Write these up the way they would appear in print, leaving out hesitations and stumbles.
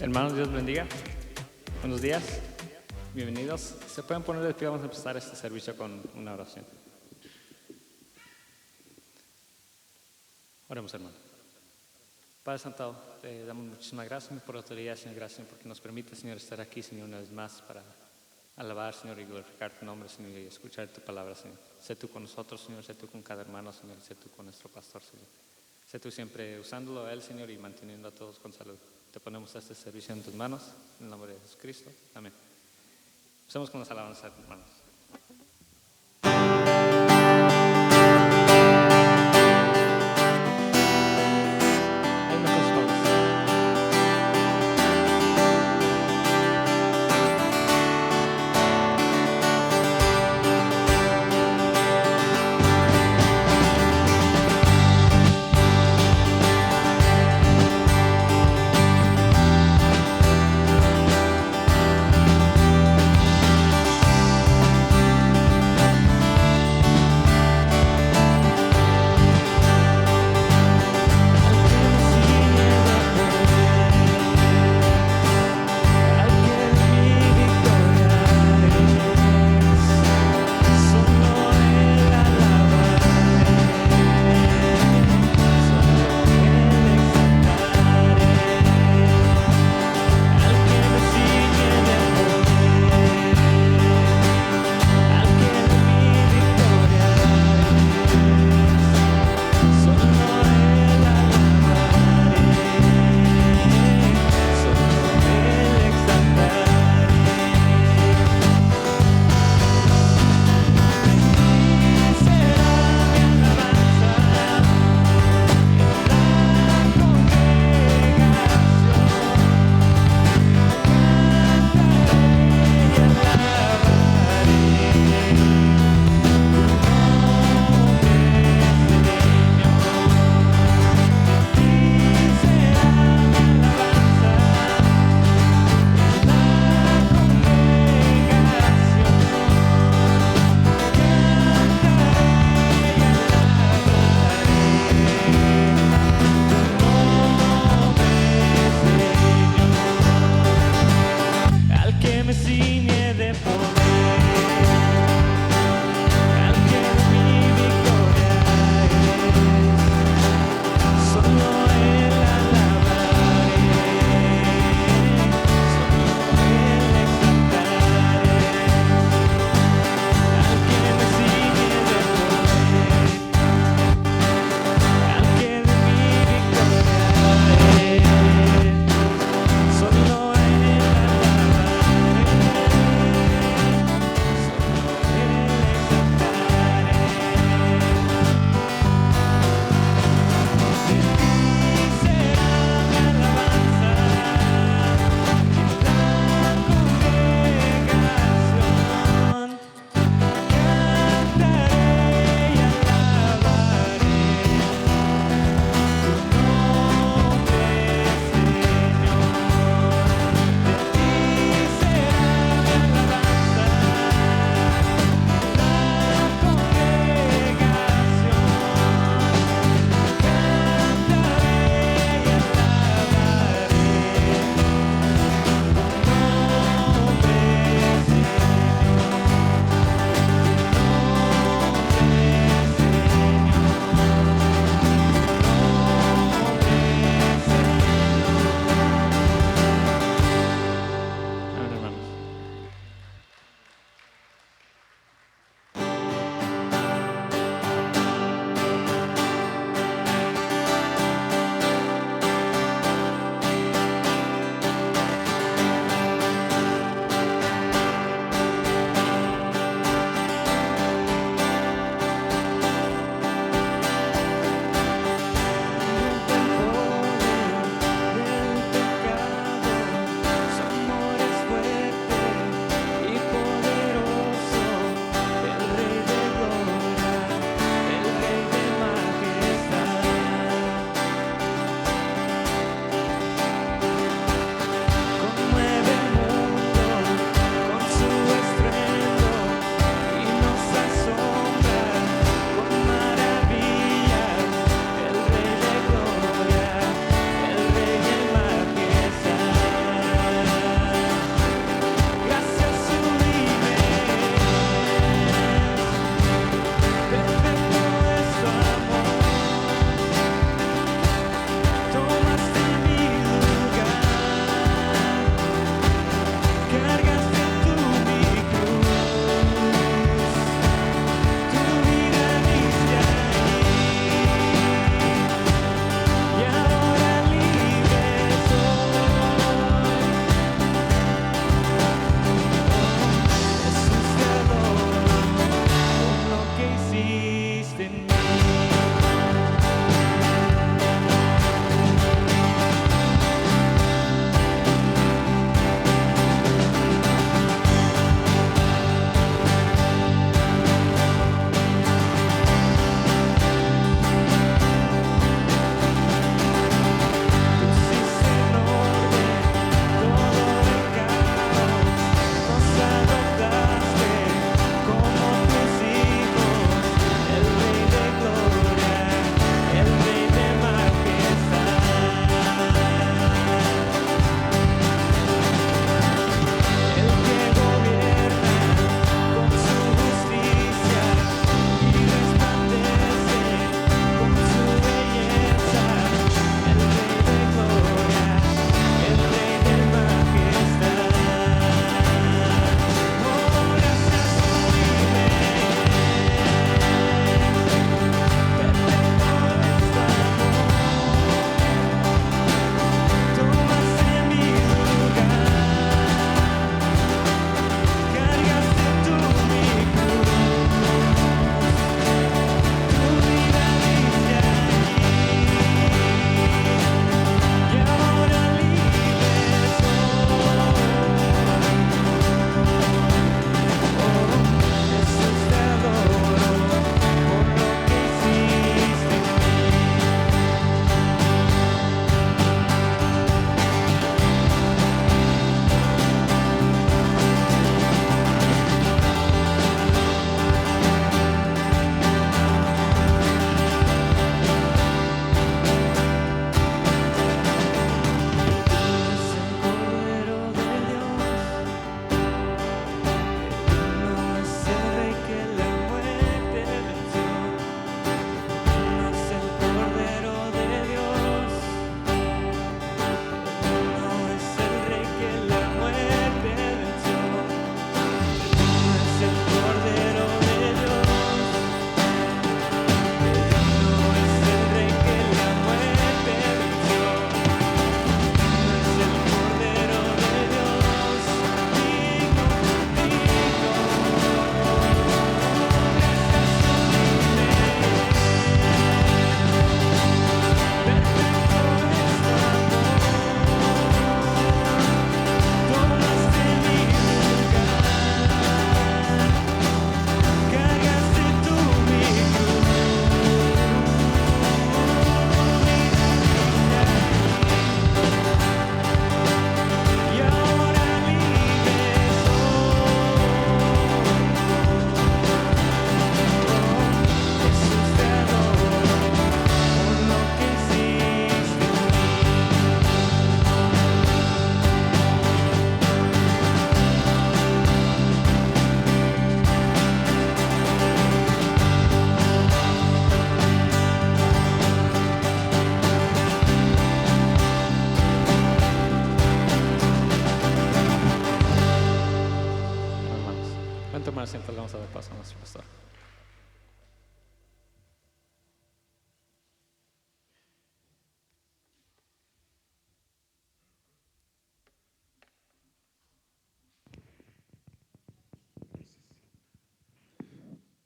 Hermanos, Dios bendiga. Buenos días. Bienvenidos. Se pueden poner de pie, vamos a empezar este servicio con una oración. Oremos, hermano. Padre Santo, te damos muchísimas gracias por la autoridad, Señor. Gracias porque nos permite, Señor, estar aquí, Señor, una vez más para alabar, Señor, y glorificar tu nombre, Señor, y escuchar tu palabra, Señor. Sé tú con nosotros, Señor, sé tú con cada hermano, Señor, sé tú con nuestro pastor, Señor. Sé tú siempre usándolo a él, Señor, y manteniendo a todos con salud. Te ponemos este servicio en tus manos, en el nombre de Jesucristo. Amén. Empecemos con las alabanzas, hermanos.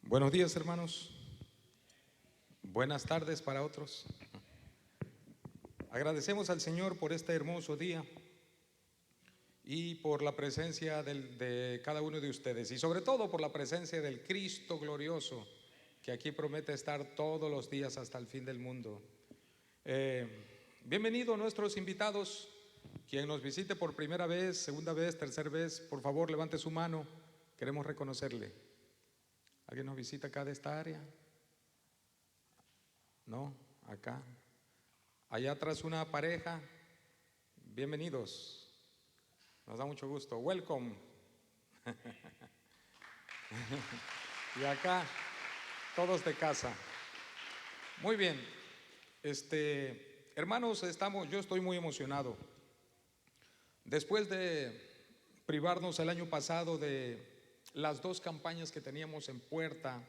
Buenos días, hermanos. Buenas tardes para otros. Agradecemos al Señor por este hermoso día y por la presencia de cada uno de ustedes, y sobre todo por la presencia del Cristo glorioso, que aquí promete estar todos los días hasta el fin del mundo. Bienvenidos nuestros invitados. Quien nos visite por primera vez, segunda vez, tercera vez, por favor levante su mano. Queremos reconocerle. ¿Alguien nos visita acá de esta área? No, acá. Allá atrás una pareja. Bienvenidos. Nos da mucho gusto. Welcome. Y acá, todos de casa. Muy bien. Hermanos, yo estoy muy emocionado. Después de privarnos el año pasado de las 2 campañas que teníamos en puerta,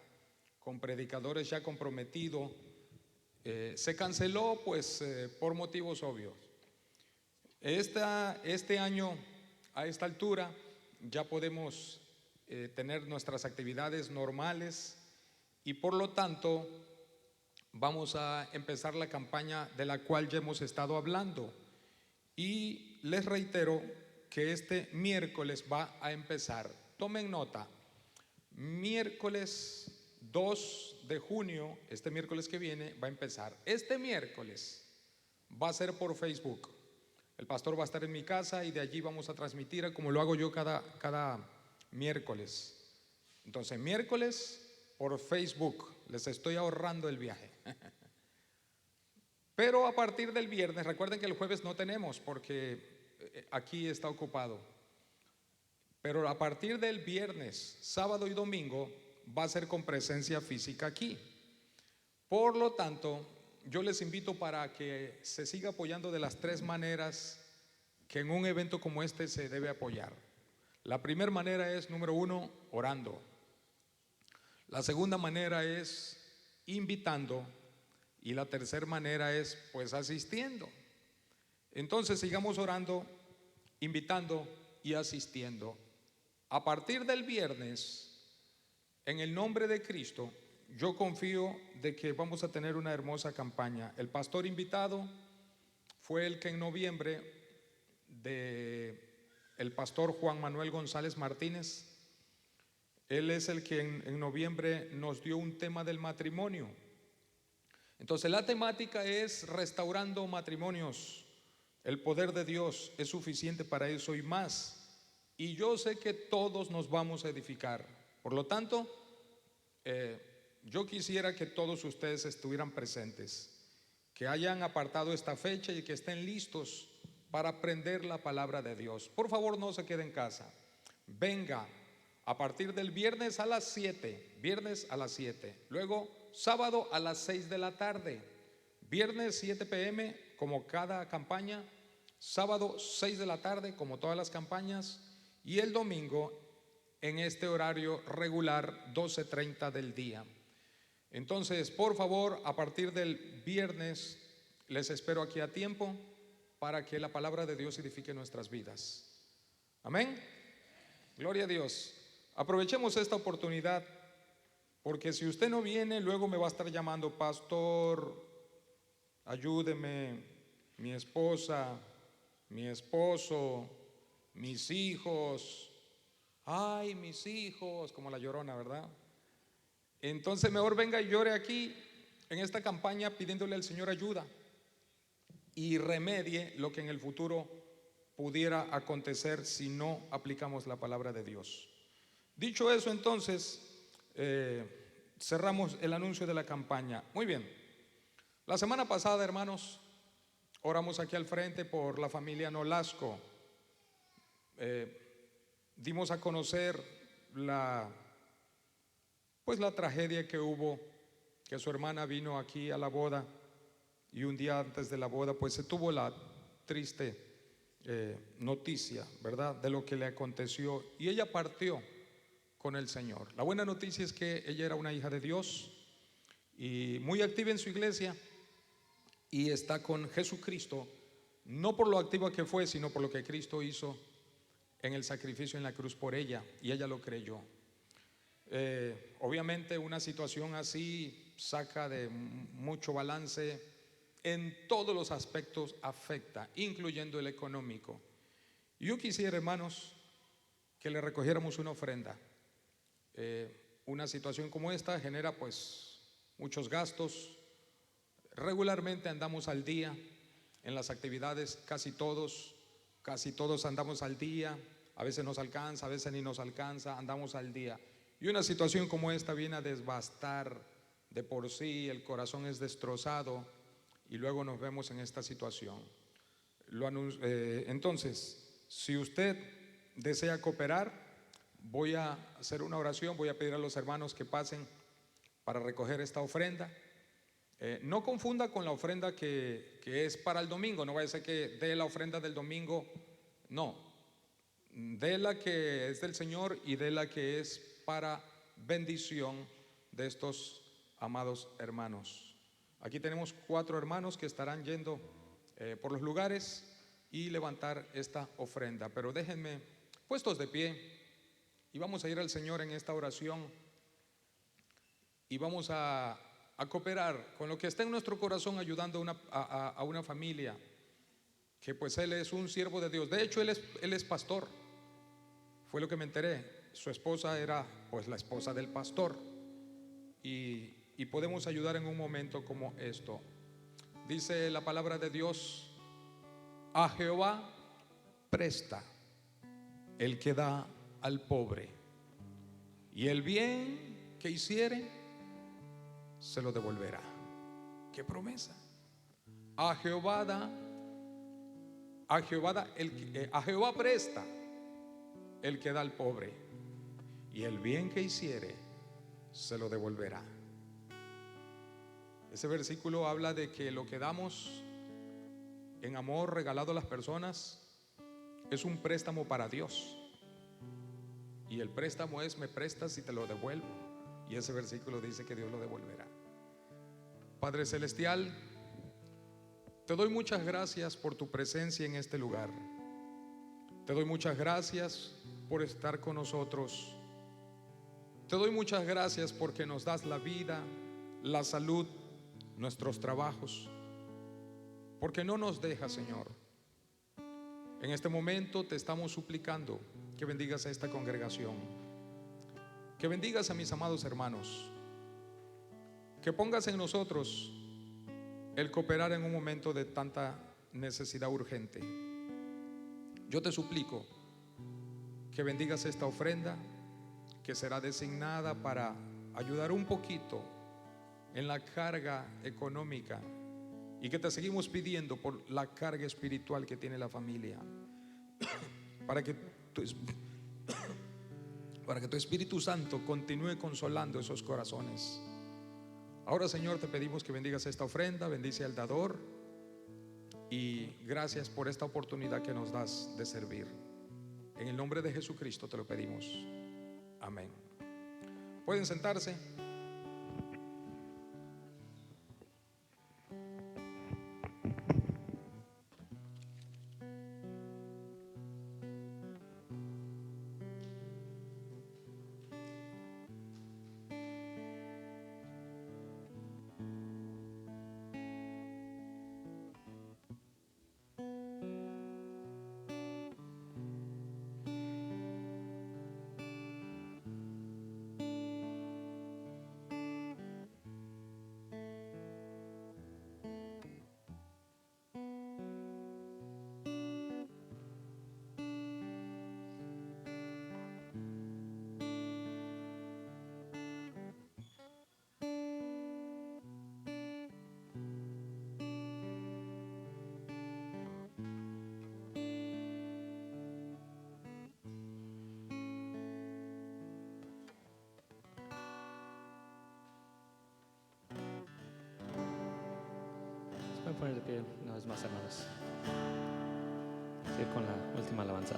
con predicadores ya comprometidos, se canceló pues por motivos obvios. Este año, a esta altura, ya podemos tener nuestras actividades normales y por lo tanto vamos a empezar la campaña de la cual ya hemos estado hablando. Y les reitero que este miércoles va a empezar. Tomen nota, miércoles 2 de junio, este miércoles que viene, va a empezar. Este miércoles va a ser por Facebook. El pastor va a estar en mi casa y de allí vamos a transmitir como lo hago yo cada miércoles. Entonces, miércoles por Facebook, les estoy ahorrando el viaje. Pero a partir del viernes, recuerden que el jueves no tenemos porque aquí está ocupado. Pero a partir del viernes, sábado y domingo va a ser con presencia física aquí. Por lo tanto, yo les invito para que se siga apoyando de las 3 maneras que en un evento como este se debe apoyar. La primera manera es, número 1, orando. La segunda manera es invitando. Y la tercera manera es pues asistiendo. Entonces sigamos orando, invitando y asistiendo. A partir del viernes, en el nombre de Cristo, yo confío de que vamos a tener una hermosa campaña. El pastor invitado fue el que en noviembre, el pastor Juan Manuel González Martínez. Él es el que en noviembre nos dio un tema del matrimonio. Entonces la temática es restaurando matrimonios. El poder de Dios es suficiente para eso y más. Y yo sé que todos nos vamos a edificar. Por lo tanto, yo quisiera que todos ustedes estuvieran presentes, que hayan apartado esta fecha y que estén listos para aprender la palabra de Dios. Por favor, no se quede en casa. Venga a partir del viernes a las 7. Viernes a las 7. Luego, sábado a las 6 de la tarde. Viernes 7 p.m. como cada campaña. Sábado 6 de la tarde como todas las campañas. Y el domingo en este horario regular 12:30 del día. Entonces, por favor, a partir del viernes les espero aquí a tiempo para que la palabra de Dios edifique nuestras vidas. Amén. Gloria a Dios. Aprovechemos esta oportunidad, porque si usted no viene, luego me va a estar llamando: pastor, ayúdeme, mi esposa, mi esposo, mis hijos. Ay, mis hijos, como la Llorona, ¿verdad? Entonces mejor venga y llore aquí en esta campaña pidiéndole al Señor ayuda y remedie lo que en el futuro pudiera acontecer si no aplicamos la palabra de Dios. Dicho eso, entonces cerramos el anuncio de la campaña. Muy bien. La semana pasada, hermanos, oramos aquí al frente por la familia Nolasco. Dimos a conocer la tragedia que hubo, que su hermana vino aquí a la boda y un día antes de la boda pues se tuvo la triste noticia, ¿verdad?, de lo que le aconteció, y ella partió con el Señor. La buena noticia es que ella era una hija de Dios y muy activa en su iglesia y está con Jesucristo, no por lo activa que fue, sino por lo que Cristo hizo en el sacrificio en la cruz por ella, y ella lo creyó. Obviamente una situación así saca de mucho balance en todos los aspectos, afecta, incluyendo el económico. Yo quisiera, hermanos, que le recogiéramos una ofrenda. Una situación como esta genera pues muchos gastos. Regularmente andamos al día en las actividades, casi todos andamos al día. A veces nos alcanza, a veces ni nos alcanza, andamos al día. Y una situación como esta viene a desbastar de por sí, el corazón es destrozado y luego nos vemos en esta situación. Entonces, si usted desea cooperar, voy a hacer una oración, voy a pedir a los hermanos que pasen para recoger esta ofrenda. No confunda con la ofrenda que es para el domingo, no vaya a ser que dé la ofrenda del domingo, no, dé la que es del Señor y dé la que es para bendición de estos amados hermanos. Aquí tenemos 4 hermanos que estarán yendo por los lugares y levantar esta ofrenda, pero déjenme puestos de pie y vamos a ir al Señor en esta oración y vamos a cooperar con lo que está en nuestro corazón, ayudando a una familia que pues él es un siervo de Dios. De hecho él es pastor, fue lo que me enteré. Su esposa era pues la esposa del pastor y podemos ayudar en un momento como esto. Dice la palabra de Dios: a Jehová presta el que da al pobre, y el bien que hiciere se lo devolverá. ¿Qué promesa? A Jehová presta el que da al pobre, y el bien que hiciere se lo devolverá. Ese versículo habla de que lo que damos en amor regalado a las personas es un préstamo para Dios, y el préstamo es: me prestas y te lo devuelvo. Y ese versículo dice que Dios lo devolverá. Padre celestial, te doy muchas gracias por tu presencia en este lugar. Te doy muchas gracias por estar con nosotros. Te doy muchas gracias porque nos das la vida, la salud, nuestros trabajos, porque no nos dejas, Señor. En este momento te estamos suplicando que bendigas a esta congregación, que bendigas a mis amados hermanos, que pongas en nosotros el cooperar en un momento de tanta necesidad urgente. Yo te suplico que bendigas esta ofrenda que será designada para ayudar un poquito en la carga económica, y que te seguimos pidiendo por la carga espiritual que tiene la familia, para que tu Espíritu Santo continúe consolando esos corazones. Ahora, Señor, te pedimos que bendigas esta ofrenda, bendice al dador, y gracias por esta oportunidad que nos das de servir. En el nombre de Jesucristo te lo pedimos. Amén. Pueden sentarse. Pueden poner de pie una vez más, hermanos. Seguir con la última alabanza.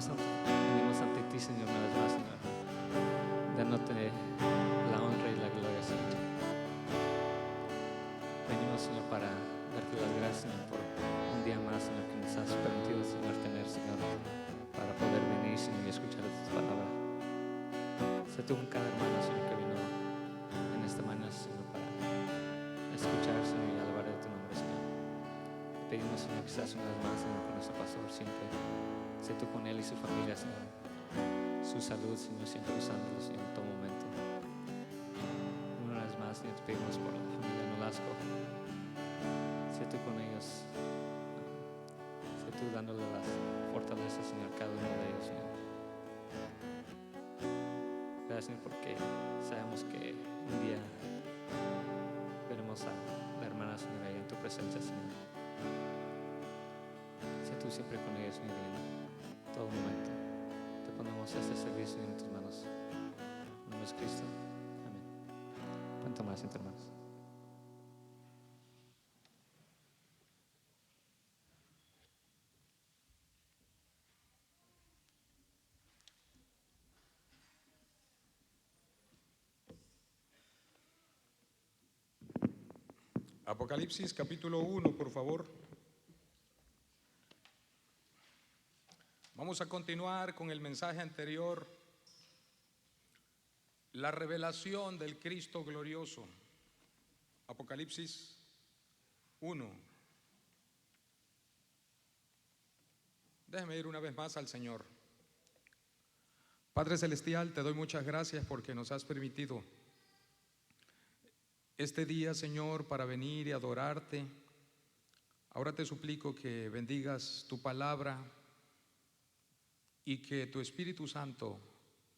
Padre Santo, venimos ante ti, Señor, una vez más, Señor, dándote la honra y la gloria, Señor. Venimos, Señor, para darte las gracias, Señor, por un día más, Señor, que nos has permitido, Señor, tener, Señor, para poder venir, Señor, y escuchar tu palabra. Sé tú con cada hermano, Señor, que vino en esta mañana, Señor, para escuchar, Señor, y alabar de tu nombre, Señor. Te pedimos, Señor, que seas una vez más, Señor, con nuestro pastor siempre. Sé tú con él y su familia, Señor. Su salud, Señor, siempre usándolo, Señor, en todo momento. Una vez más, Señor, te pedimos por la familia Nolasco. Sé tú con ellos. Sé tú dándole las fortalezas, Señor, a cada uno de ellos, Señor. Gracias, Señor, porque sabemos que un día veremos a la hermana, Señor, ahí en tu presencia, Señor. Sé tú siempre con ellos, Señor, en todo momento. Te ponemos este servicio en tus manos. En nombre de Cristo. Amén. Pueden tomar asiento, hermanos. Apocalipsis capítulo 1, por favor. Vamos a continuar con el mensaje anterior, la revelación del Cristo glorioso. Apocalipsis 1. Déjeme ir una vez más al Señor. Padre Celestial, te doy muchas gracias porque nos has permitido este día, Señor, para venir y adorarte. Ahora te suplico que bendigas tu palabra y que tu Espíritu Santo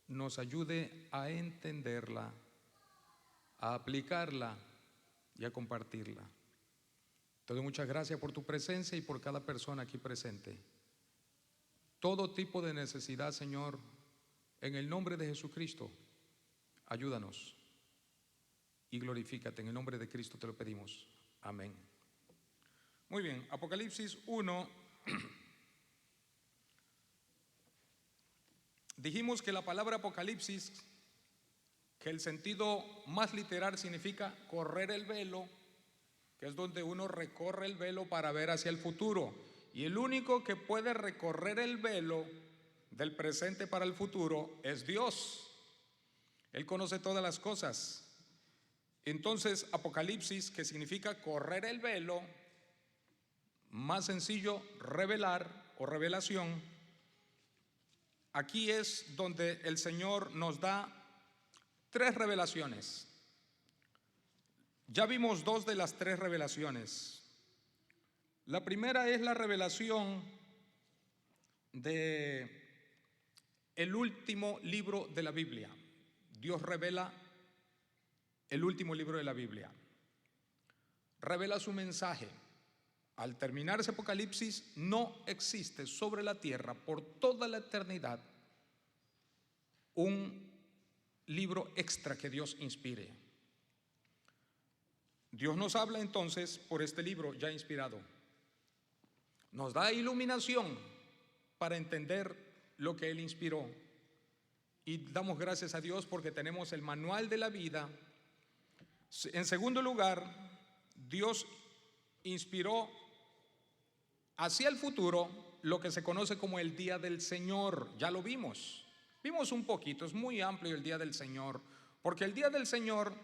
nos ayude a entenderla, a aplicarla y a compartirla. Te doy muchas gracias por tu presencia y por cada persona aquí presente. Todo tipo de necesidad, Señor, en el nombre de Jesucristo, ayúdanos y glorifícate. En el nombre de Cristo te lo pedimos. Amén. Muy bien, Apocalipsis 1. Dijimos que la palabra Apocalipsis, que el sentido más literal significa correr el velo, que es donde uno recorre el velo para ver hacia el futuro. Y el único que puede recorrer el velo del presente para el futuro es Dios. Él conoce todas las cosas. Entonces, Apocalipsis, que significa correr el velo, más sencillo, revelar o revelación. Aquí es donde el Señor nos da 3 revelaciones. Ya vimos 2 de las 3 revelaciones. La primera es la revelación de el último libro de la Biblia. Dios revela el último libro de la Biblia. Revela su mensaje. Al terminar ese Apocalipsis, no existe sobre la tierra por toda la eternidad un libro extra que Dios inspire. Dios nos habla entonces por este libro ya inspirado. Nos da iluminación para entender lo que Él inspiró. Y damos gracias a Dios porque tenemos el manual de la vida. En segundo lugar, Dios inspiró hacia el futuro lo que se conoce como el día del Señor. Ya lo vimos. Vimos un poquito, es muy amplio el día del Señor, porque el día del Señor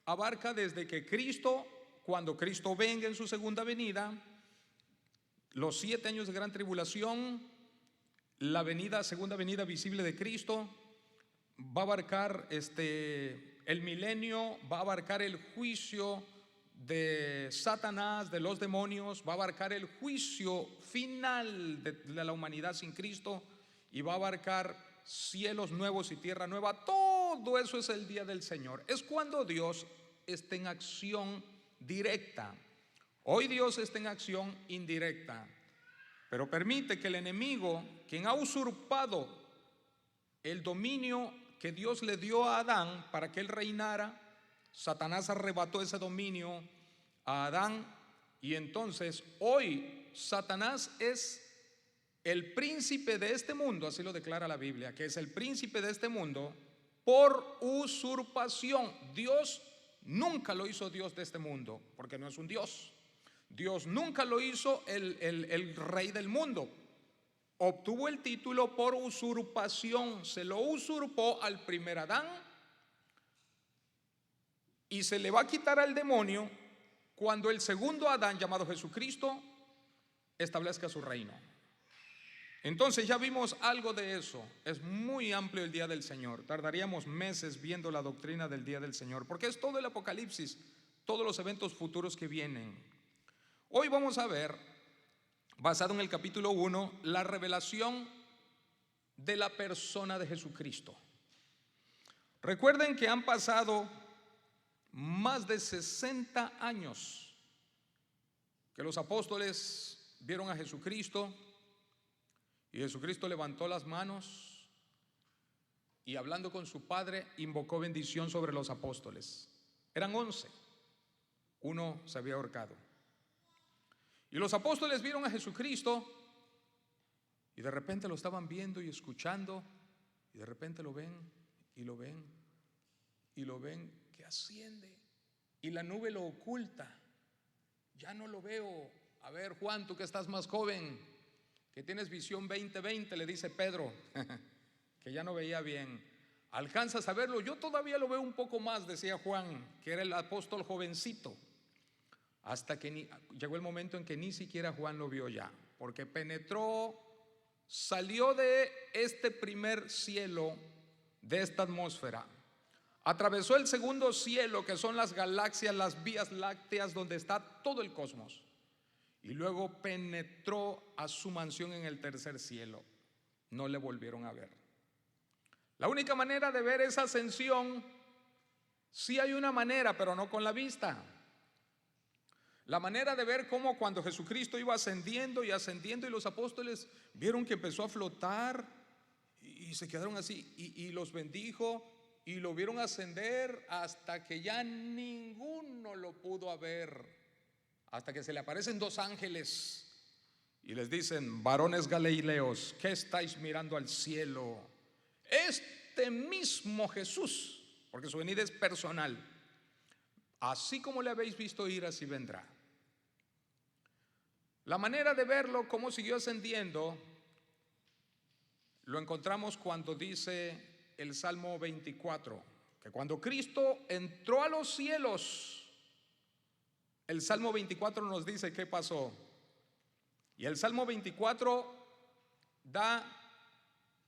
abarca desde que Cristo, cuando Cristo venga en su segunda venida, los 7 años de gran tribulación, la segunda venida visible de Cristo, va a abarcar el milenio, va a abarcar el juicio de Satanás, de los demonios, va a abarcar el juicio final de la humanidad sin Cristo y va a abarcar cielos nuevos y tierra nueva. Todo eso es el día del Señor. Es cuando Dios está en acción directa. Hoy Dios está en acción indirecta, pero permite que el enemigo, quien ha usurpado el dominio que Dios le dio a Adán para que él reinara, Satanás arrebató ese dominio a Adán y entonces hoy Satanás es el príncipe de este mundo, así lo declara la Biblia, que es el príncipe de este mundo por usurpación. Dios nunca lo hizo Dios de este mundo, porque no es un Dios. Dios nunca lo hizo el rey del mundo. Obtuvo el título por usurpación, se lo usurpó al primer Adán y se le va a quitar al demonio cuando el segundo Adán, llamado Jesucristo, establezca su reino. Entonces ya vimos algo de eso. Es muy amplio el día del Señor. Tardaríamos meses viendo la doctrina del día del Señor, porque es todo el Apocalipsis, todos los eventos futuros que vienen. Hoy vamos a ver, basado en el capítulo 1, la revelación de la persona de Jesucristo. Recuerden que han pasado más de 60 años que los apóstoles vieron a Jesucristo, y Jesucristo levantó las manos y, hablando con su Padre, invocó bendición sobre los apóstoles. Eran 11, uno se había ahorcado. Y los apóstoles vieron a Jesucristo y de repente lo estaban viendo y escuchando, y de repente lo ven y lo ven y lo ven que asciende y la nube lo oculta. Ya no lo veo. A ver, Juan, tú que estás más joven, que tienes visión 20/20, le dice Pedro, que ya no veía bien. ¿Alcanzas a verlo? Yo todavía lo veo un poco más, decía Juan, que era el apóstol jovencito. Hasta que llegó el momento en que ni siquiera Juan lo vio ya, porque penetró, salió de este primer cielo, de esta atmósfera, atravesó el segundo cielo, que son las galaxias, las vías lácteas, donde está todo el cosmos, y luego penetró a su mansión en el tercer cielo. No le volvieron a ver. La única manera de ver esa ascensión, sí hay una manera, pero no con la vista. La manera de ver cómo cuando Jesucristo iba ascendiendo y ascendiendo, y los apóstoles vieron que empezó a flotar y se quedaron así, y los bendijo y lo vieron ascender hasta que ya ninguno lo pudo ver. Hasta que se le aparecen dos ángeles y les dicen: varones galileos, ¿qué estáis mirando al cielo? Este mismo Jesús, porque su venida es personal, así como le habéis visto ir, así vendrá. La manera de verlo, cómo siguió ascendiendo, lo encontramos cuando dice el Salmo 24, que cuando Cristo entró a los cielos, el Salmo 24 nos dice qué pasó. Y el Salmo 24 da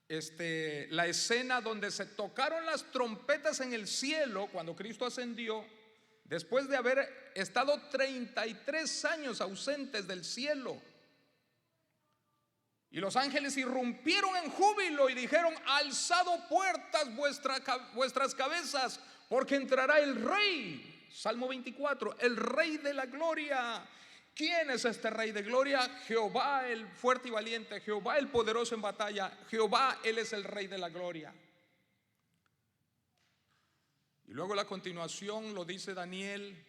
la escena donde se tocaron las trompetas en el cielo cuando Cristo ascendió, después de haber estado 33 años ausentes del cielo. Y los ángeles irrumpieron en júbilo y dijeron: alzado puertas vuestras cabezas, porque entrará el Rey. Salmo 24, el Rey de la gloria. ¿Quién es este Rey de gloria? Jehová el fuerte y valiente, Jehová el poderoso en batalla, Jehová, Él es el Rey de la gloria. Y luego la continuación lo dice Daniel,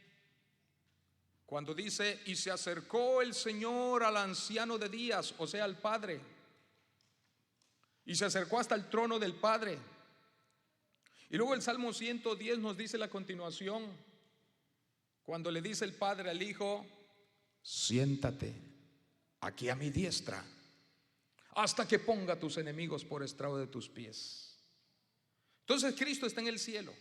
cuando dice: y se acercó el Señor al anciano de días, o sea, al Padre, y se acercó hasta el trono del Padre. Y luego el Salmo 110 nos dice la continuación, cuando le dice el Padre al Hijo: siéntate aquí a mi diestra, hasta que ponga a tus enemigos por estrado de tus pies. Entonces Cristo está en el cielo.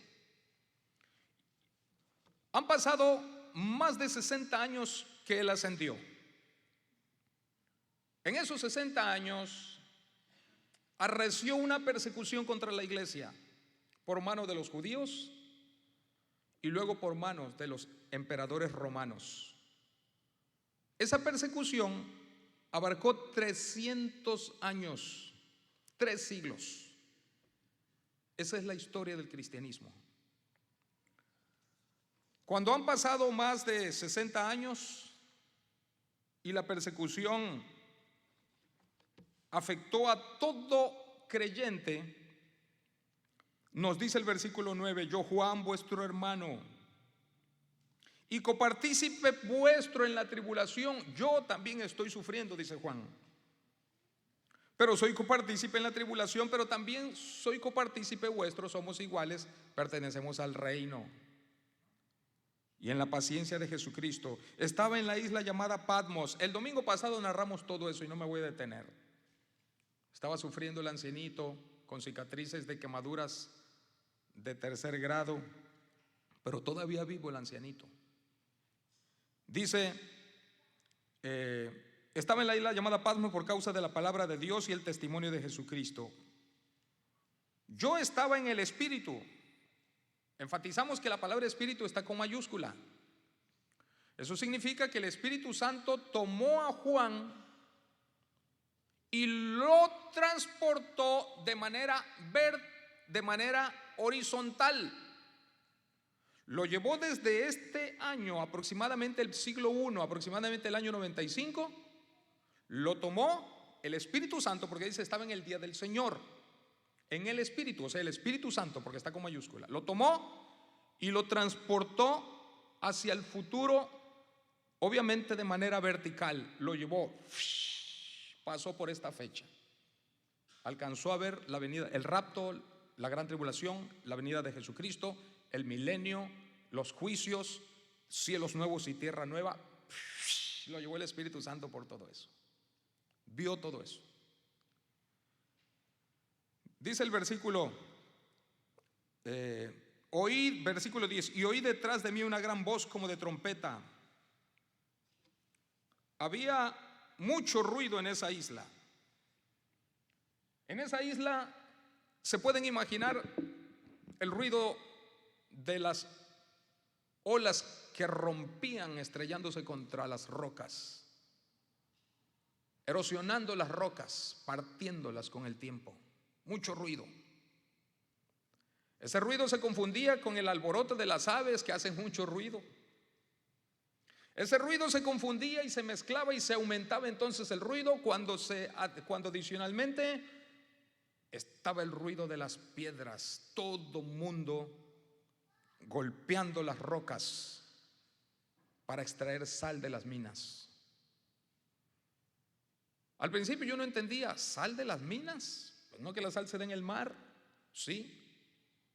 Han pasado más de 60 años que Él ascendió. En esos 60 años arreció una persecución contra la iglesia, por manos de los judíos y luego por manos de los emperadores romanos. Esa persecución abarcó 300 años, 3 siglos. Esa es la historia del cristianismo. Cuando han pasado más de 60 años y la persecución afectó a todo creyente, nos dice el versículo 9: yo, Juan, vuestro hermano y copartícipe vuestro en la tribulación, yo también estoy sufriendo, dice Juan. pero soy copartícipe en la tribulación, pero también soy copartícipe vuestro, somos iguales, pertenecemos al reino. Y en la paciencia de Jesucristo. Estaba en la isla llamada Patmos. El domingo pasado narramos todo eso y no me voy a detener. Estaba sufriendo el ancianito con cicatrices de quemaduras de 3er grado, pero todavía vivo el ancianito. Dice, estaba en la isla llamada Patmos por causa de la palabra de Dios y el testimonio de Jesucristo. Yo estaba en el Espíritu. Enfatizamos que la palabra Espíritu está con mayúscula. Eso significa que el Espíritu Santo tomó a Juan y lo transportó de manera horizontal. Lo llevó desde este año, aproximadamente el siglo I, aproximadamente el año 95. Lo tomó el Espíritu Santo, porque dice estaba en el día del Señor. En el Espíritu, o sea, el Espíritu Santo, porque está con mayúscula. Lo tomó y lo transportó hacia el futuro, obviamente de manera vertical. Lo llevó, pasó por esta fecha. Alcanzó a ver la venida, el rapto, la gran tribulación, la venida de Jesucristo, el milenio, los juicios, cielos nuevos y tierra nueva. Lo llevó el Espíritu Santo por todo eso. Vio todo eso. Dice el versículo, oí, versículo 10, y oí detrás de mí una gran voz como de trompeta. Había mucho ruido en esa isla. En esa isla se pueden imaginar el ruido de las olas que rompían estrellándose contra las rocas, erosionando las rocas, partiéndolas con el tiempo. Mucho ruido. Ese ruido se confundía con el alboroto de las aves que hacen mucho ruido. Ese ruido se confundía y se mezclaba y se aumentaba entonces el ruido cuando adicionalmente estaba el ruido de las piedras, todo mundo golpeando las rocas para extraer sal de las minas. Al principio yo no entendía, ¿sal de las minas? Pues no, que la sal se da en el mar, sí.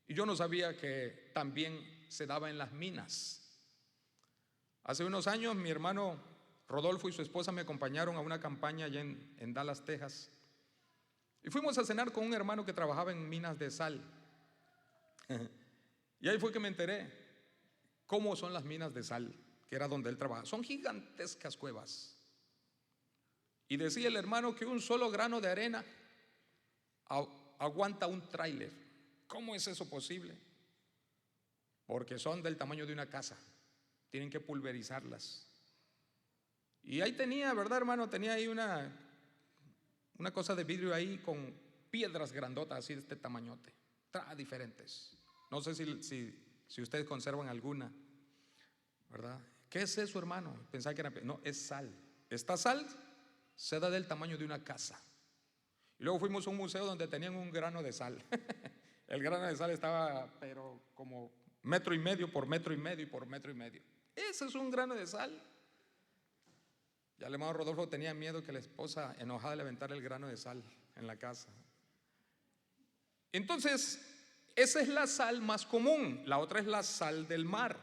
Y yo no sabía que también se daba en las minas. Hace unos años mi hermano Rodolfo y su esposa me acompañaron a una campaña allá en Dallas, Texas. Y fuimos a cenar con un hermano que trabajaba en minas de sal. Y ahí fue que me enteré cómo son las minas de sal, que era donde él trabaja. Son gigantescas cuevas. Y decía el hermano que un solo grano de arena aguanta un tráiler. ¿Cómo es eso posible? Porque son del tamaño de una casa. Tienen que pulverizarlas. Y ahí tenía, ¿verdad, hermano? Tenía ahí una cosa de vidrio ahí con piedras grandotas así de este tamañote, diferentes. No sé si ustedes conservan alguna, ¿verdad? ¿Qué es eso, hermano? Pensaba que era, no, es sal. Esta sal se da del tamaño de una casa. Y luego fuimos a un museo donde tenían un grano de sal. El grano de sal estaba, pero como 1,5 metros por 1,5 metros y por 1,5 metros. Ese es un grano de sal. Ya el hermano Rodolfo tenía miedo que la esposa enojada le aventara el grano de sal en la casa. Entonces, esa es la sal más común. La otra es la sal del mar,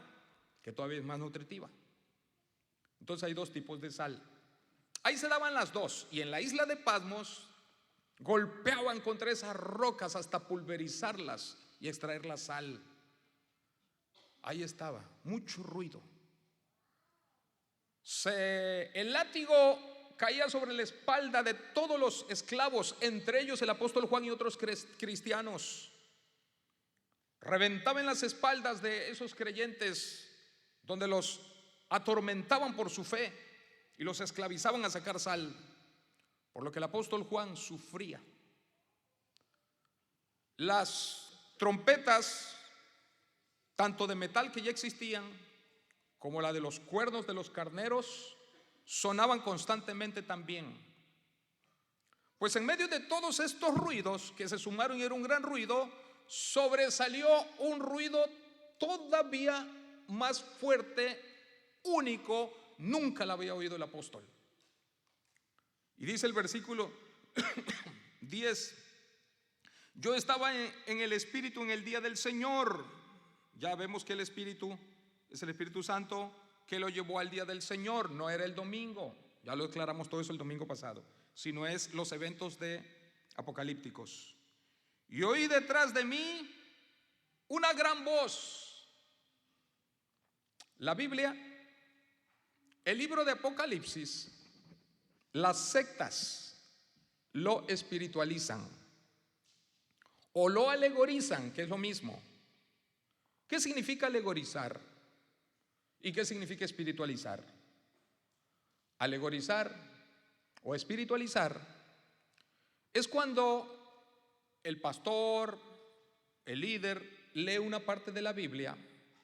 que todavía es más nutritiva. Entonces hay dos tipos de sal. Ahí se daban las dos. Y en la isla de Patmos golpeaban contra esas rocas hasta pulverizarlas y extraer la sal. Ahí estaba, mucho ruido. El látigo caía sobre la espalda de todos los esclavos, entre ellos el apóstol Juan y otros cristianos. Reventaba en las espaldas de esos creyentes, donde los atormentaban por su fe y los esclavizaban a sacar sal, por lo que el apóstol Juan sufría. Las trompetas, tanto de metal que ya existían, como la de los cuernos de los carneros, sonaban constantemente también. Pues en medio de todos estos ruidos que se sumaron y era un gran ruido, sobresalió un ruido todavía más fuerte, único, nunca lo había oído el apóstol. Y dice el versículo 10. Yo estaba en el Espíritu en el día del Señor. Ya vemos que el Espíritu es el Espíritu Santo que lo llevó al día del Señor. No era el domingo, ya lo declaramos todo eso el domingo pasado, sino es los eventos de apocalípticos. Y oí detrás de mí una gran voz. La Biblia, el libro de Apocalipsis, las sectas lo espiritualizan o lo alegorizan, que es lo mismo. ¿Qué significa alegorizar? ¿Y qué significa espiritualizar? Alegorizar o espiritualizar es cuando el pastor, el líder, lee una parte de la Biblia,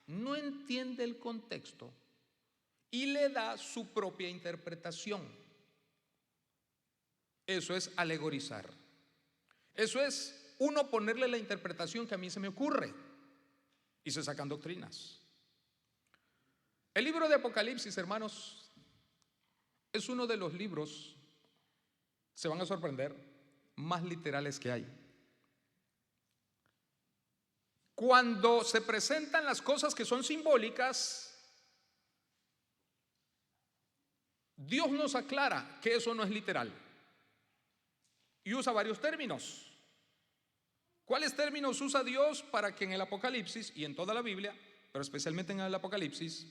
no entiende el contexto y le da su propia interpretación. Eso es alegorizar. Eso es uno ponerle la interpretación que a mí se me ocurre y se sacan doctrinas. El libro de Apocalipsis, hermanos, es uno de los libros, se van a sorprender, más literales que hay. Cuando se presentan las cosas que son simbólicas, Dios nos aclara que eso no es literal y usa varios términos. ¿Cuáles términos usa Dios para que en el Apocalipsis y en toda la Biblia, pero especialmente en el Apocalipsis,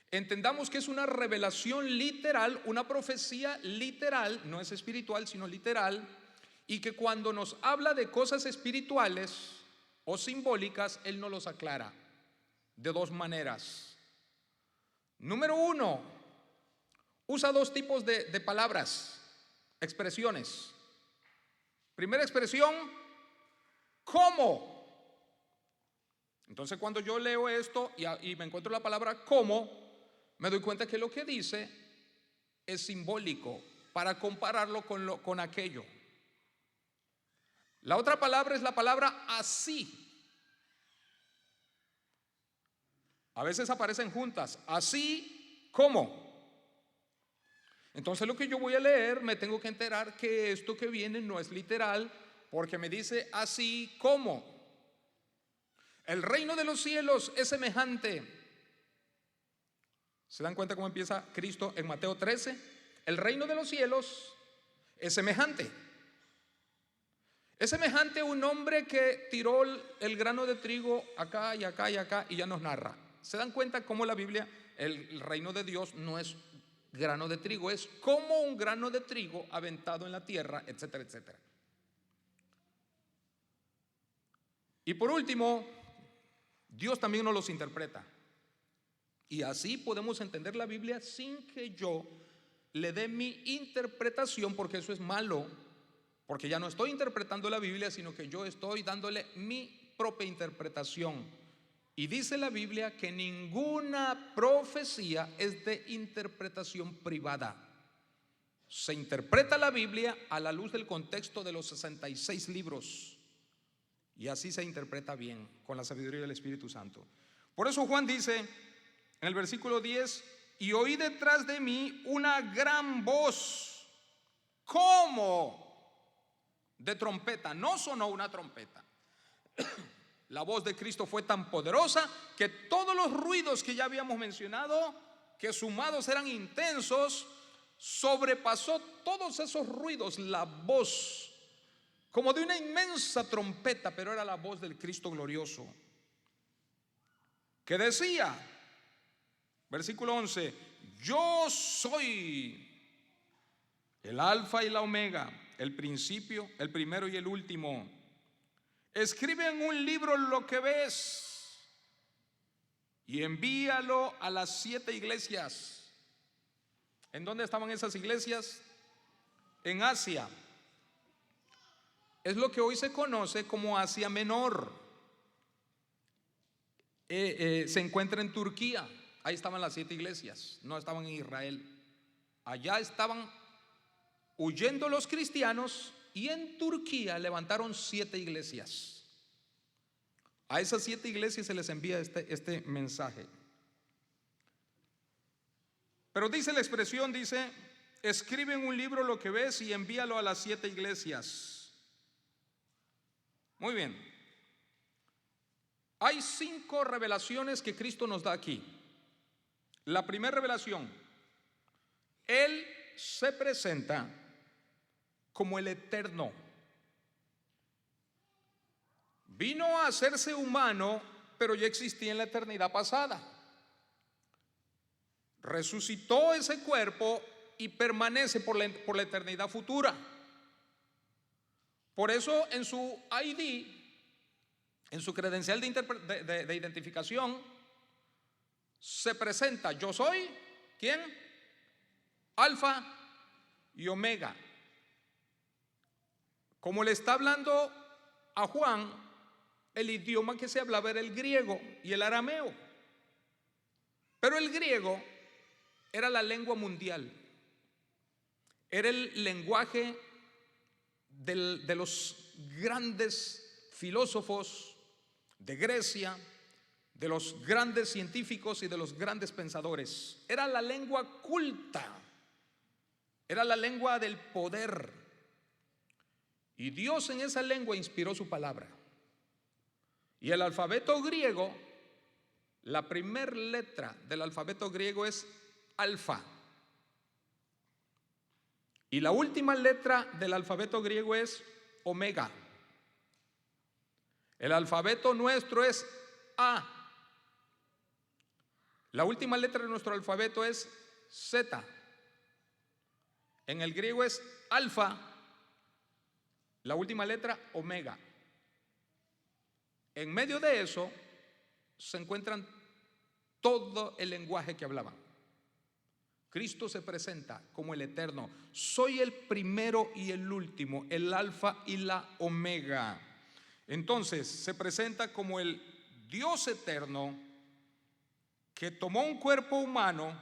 entendamos que es una revelación literal, una profecía literal, no es espiritual sino literal, y que cuando nos habla de cosas espirituales o simbólicas, Él nos los aclara de dos maneras. Número uno, usa dos tipos de palabras, expresiones. Primera expresión, ¿cómo? Entonces cuando yo leo esto y me encuentro la palabra ¿cómo?, me doy cuenta que lo que dice es simbólico para compararlo con aquello. La otra palabra es la palabra así. A veces aparecen juntas, así como. Entonces lo que yo voy a leer, me tengo que enterar que esto que viene no es literal, porque me dice así como. El reino de los cielos es semejante. ¿Se dan cuenta cómo empieza Cristo en Mateo 13? El reino de los cielos es semejante. Es semejante a un hombre que tiró el grano de trigo acá y acá y acá y ya nos narra. ¿Se dan cuenta cómo la Biblia, el reino de Dios no es grano de trigo, es como un grano de trigo aventado en la tierra, etcétera, etcétera? Y por último, Dios también nos los interpreta. Y así podemos entender la Biblia sin que yo le dé mi interpretación, porque eso es malo, porque ya no estoy interpretando la Biblia, sino que yo estoy dándole mi propia interpretación. Y dice la Biblia que ninguna profecía es de interpretación privada. Se interpreta la Biblia a la luz del contexto de los 66 libros. Y así se interpreta bien, con la sabiduría del Espíritu Santo. Por eso Juan dice en el versículo 10: y oí detrás de mí una gran voz, como de trompeta. No sonó una trompeta. La voz de Cristo fue tan poderosa que todos los ruidos que ya habíamos mencionado, que sumados eran intensos, sobrepasó todos esos ruidos la voz, como de una inmensa trompeta, pero era la voz del Cristo glorioso, que decía, versículo 11: yo soy el alfa y la omega, el principio, el primero y el último. Escribe en un libro lo que ves y envíalo a las 7 iglesias. ¿En dónde estaban esas iglesias? En Asia. Es lo que hoy se conoce como Asia Menor. Se encuentra en Turquía. Ahí estaban las 7 iglesias, no estaban en Israel. Allá estaban huyendo los cristianos y en Turquía levantaron 7 iglesias. A esas 7 iglesias se les envía este mensaje. Pero dice la expresión, dice: escribe en un libro lo que ves y envíalo a las 7 iglesias. Muy bien. Hay 5 revelaciones que Cristo nos da aquí. La primera revelación: Él se presenta como el Eterno. Vino a hacerse humano, pero ya existía en la eternidad pasada. Resucitó ese cuerpo y permanece por la eternidad futura. Por eso en su ID, en su credencial de identificación, se presenta: yo soy, ¿quién? Alfa y Omega. Como le está hablando a Juan, el idioma que se hablaba era el griego y el arameo. Pero el griego era la lengua mundial. Era el lenguaje de los grandes filósofos de Grecia, de los grandes científicos y de los grandes pensadores. Era la lengua culta, era la lengua del poder. Y Dios en esa lengua inspiró su palabra. Y el alfabeto griego, la primera letra del alfabeto griego es alfa. Y la última letra del alfabeto griego es omega. El alfabeto nuestro es A. La última letra de nuestro alfabeto es Z. En el griego es alfa. La última letra omega. En medio de eso se encuentran todo el lenguaje que hablaban. Cristo se presenta como el Eterno. Soy el primero y el último, el alfa y la omega. Entonces se presenta como el Dios eterno que tomó un cuerpo humano,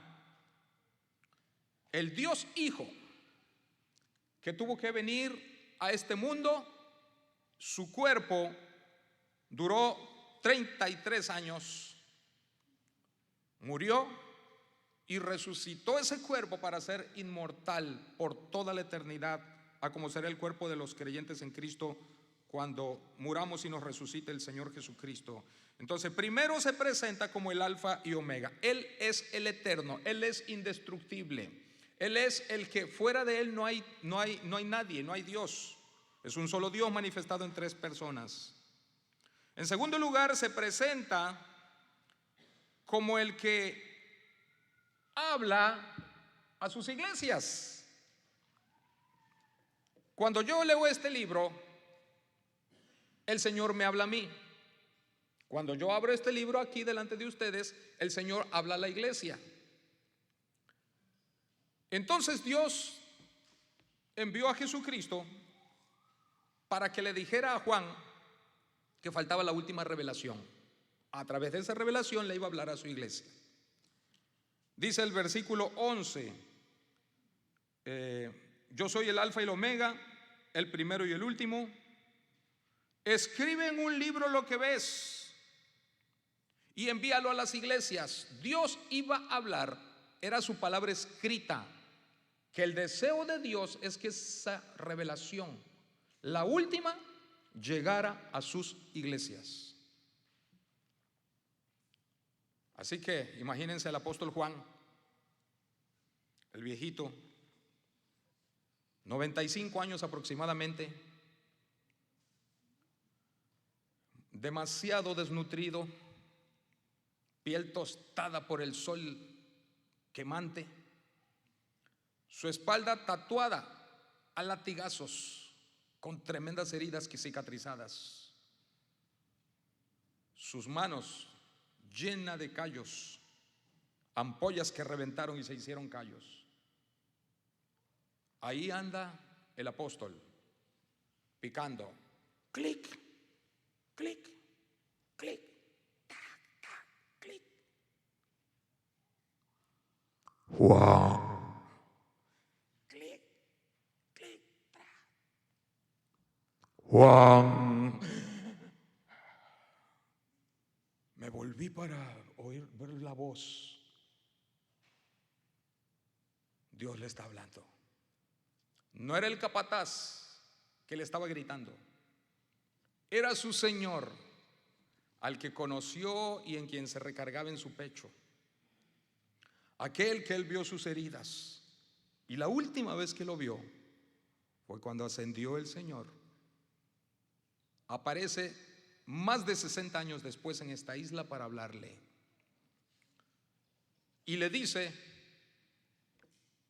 el Dios Hijo que tuvo que venir a este mundo. Su cuerpo duró 33 años, murió y resucitó ese cuerpo para ser inmortal por toda la eternidad, a como será el cuerpo de los creyentes en Cristo cuando muramos y nos resucite el Señor Jesucristo. Entonces primero se presenta como el alfa y omega. Él es el eterno, Él es indestructible, Él es el que fuera de Él no hay nadie, no hay Dios. Es un solo Dios manifestado en 3 personas. En segundo lugar, se presenta como el que habla a sus iglesias. Cuando yo leo este libro, el Señor me habla a mí. Cuando yo abro este libro aquí delante de ustedes, el Señor habla a la iglesia. Entonces Dios envió a Jesucristo para que le dijera a Juan que faltaba la última revelación. A través de esa revelación le iba a hablar a su iglesia. Dice el versículo 11: yo soy el alfa y el omega, el primero y el último. Escribe en un libro lo que ves y envíalo a las iglesias. Dios iba a hablar, era su palabra escrita, que el deseo de Dios es que esa revelación, la última, llegara a sus iglesias. Así que imagínense el apóstol Juan, el viejito, 95 años aproximadamente, demasiado desnutrido, piel tostada por el sol quemante, su espalda tatuada a latigazos con tremendas heridas que cicatrizadas, sus manos llenas de callos, ampollas que reventaron y se hicieron callos. Ahí anda el apóstol picando, clic, clic, clic, tac, tac, clic. Juan, clic, clic, tac. Juan. Me volví para ver la voz. Dios le está hablando. No era el capataz que le estaba gritando. era su Señor, al que conoció y en quien se recargaba en su pecho, aquel que él vio sus heridas. Y la última vez que lo vio fue cuando ascendió el Señor. Aparece más de 60 años después en esta isla para hablarle. Y le dice: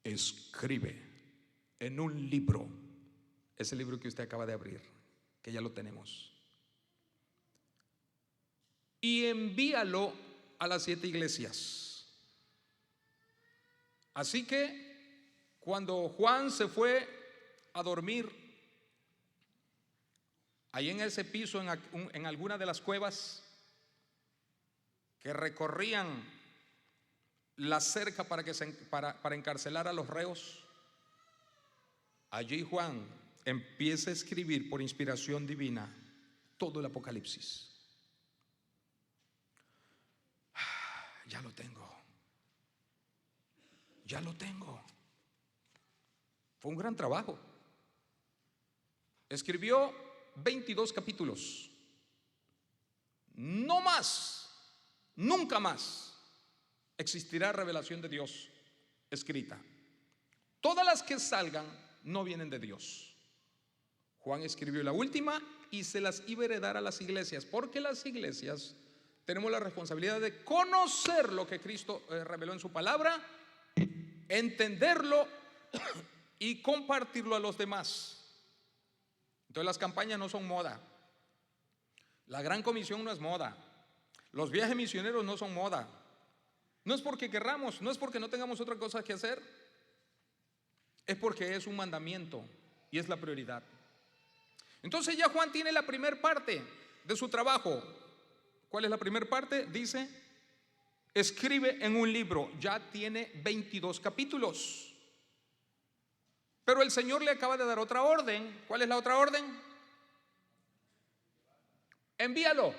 escribe en un libro, ese libro que usted acaba de abrir, que ya lo tenemos, y envíalo a las 7 iglesias. Así que cuando Juan se fue a dormir ahí en ese piso, en alguna de las cuevas que recorrían la cerca para encarcelar a los reos, allí Juan empieza a escribir por inspiración divina todo el Apocalipsis. Ya lo tengo. Ya lo tengo. Fue un gran trabajo. Escribió 22 capítulos. No más, nunca más existirá revelación de Dios escrita. Todas las que salgan no vienen de Dios. Juan escribió la última y se las iba a heredar a las iglesias, porque las iglesias tenemos la responsabilidad de conocer lo que Cristo reveló en su palabra, entenderlo y compartirlo a los demás. Entonces las campañas no son moda. La gran comisión no es moda. Los viajes misioneros no son moda. No es porque querramos, no es porque no tengamos otra cosa que hacer. Es porque es un mandamiento y es la prioridad. Entonces ya Juan tiene la primera parte de su trabajo. ¿Cuál es la primera parte? Dice: escribe en un libro. Ya tiene 22 capítulos. Pero el Señor le acaba de dar otra orden. ¿Cuál es la otra orden? Envíalo.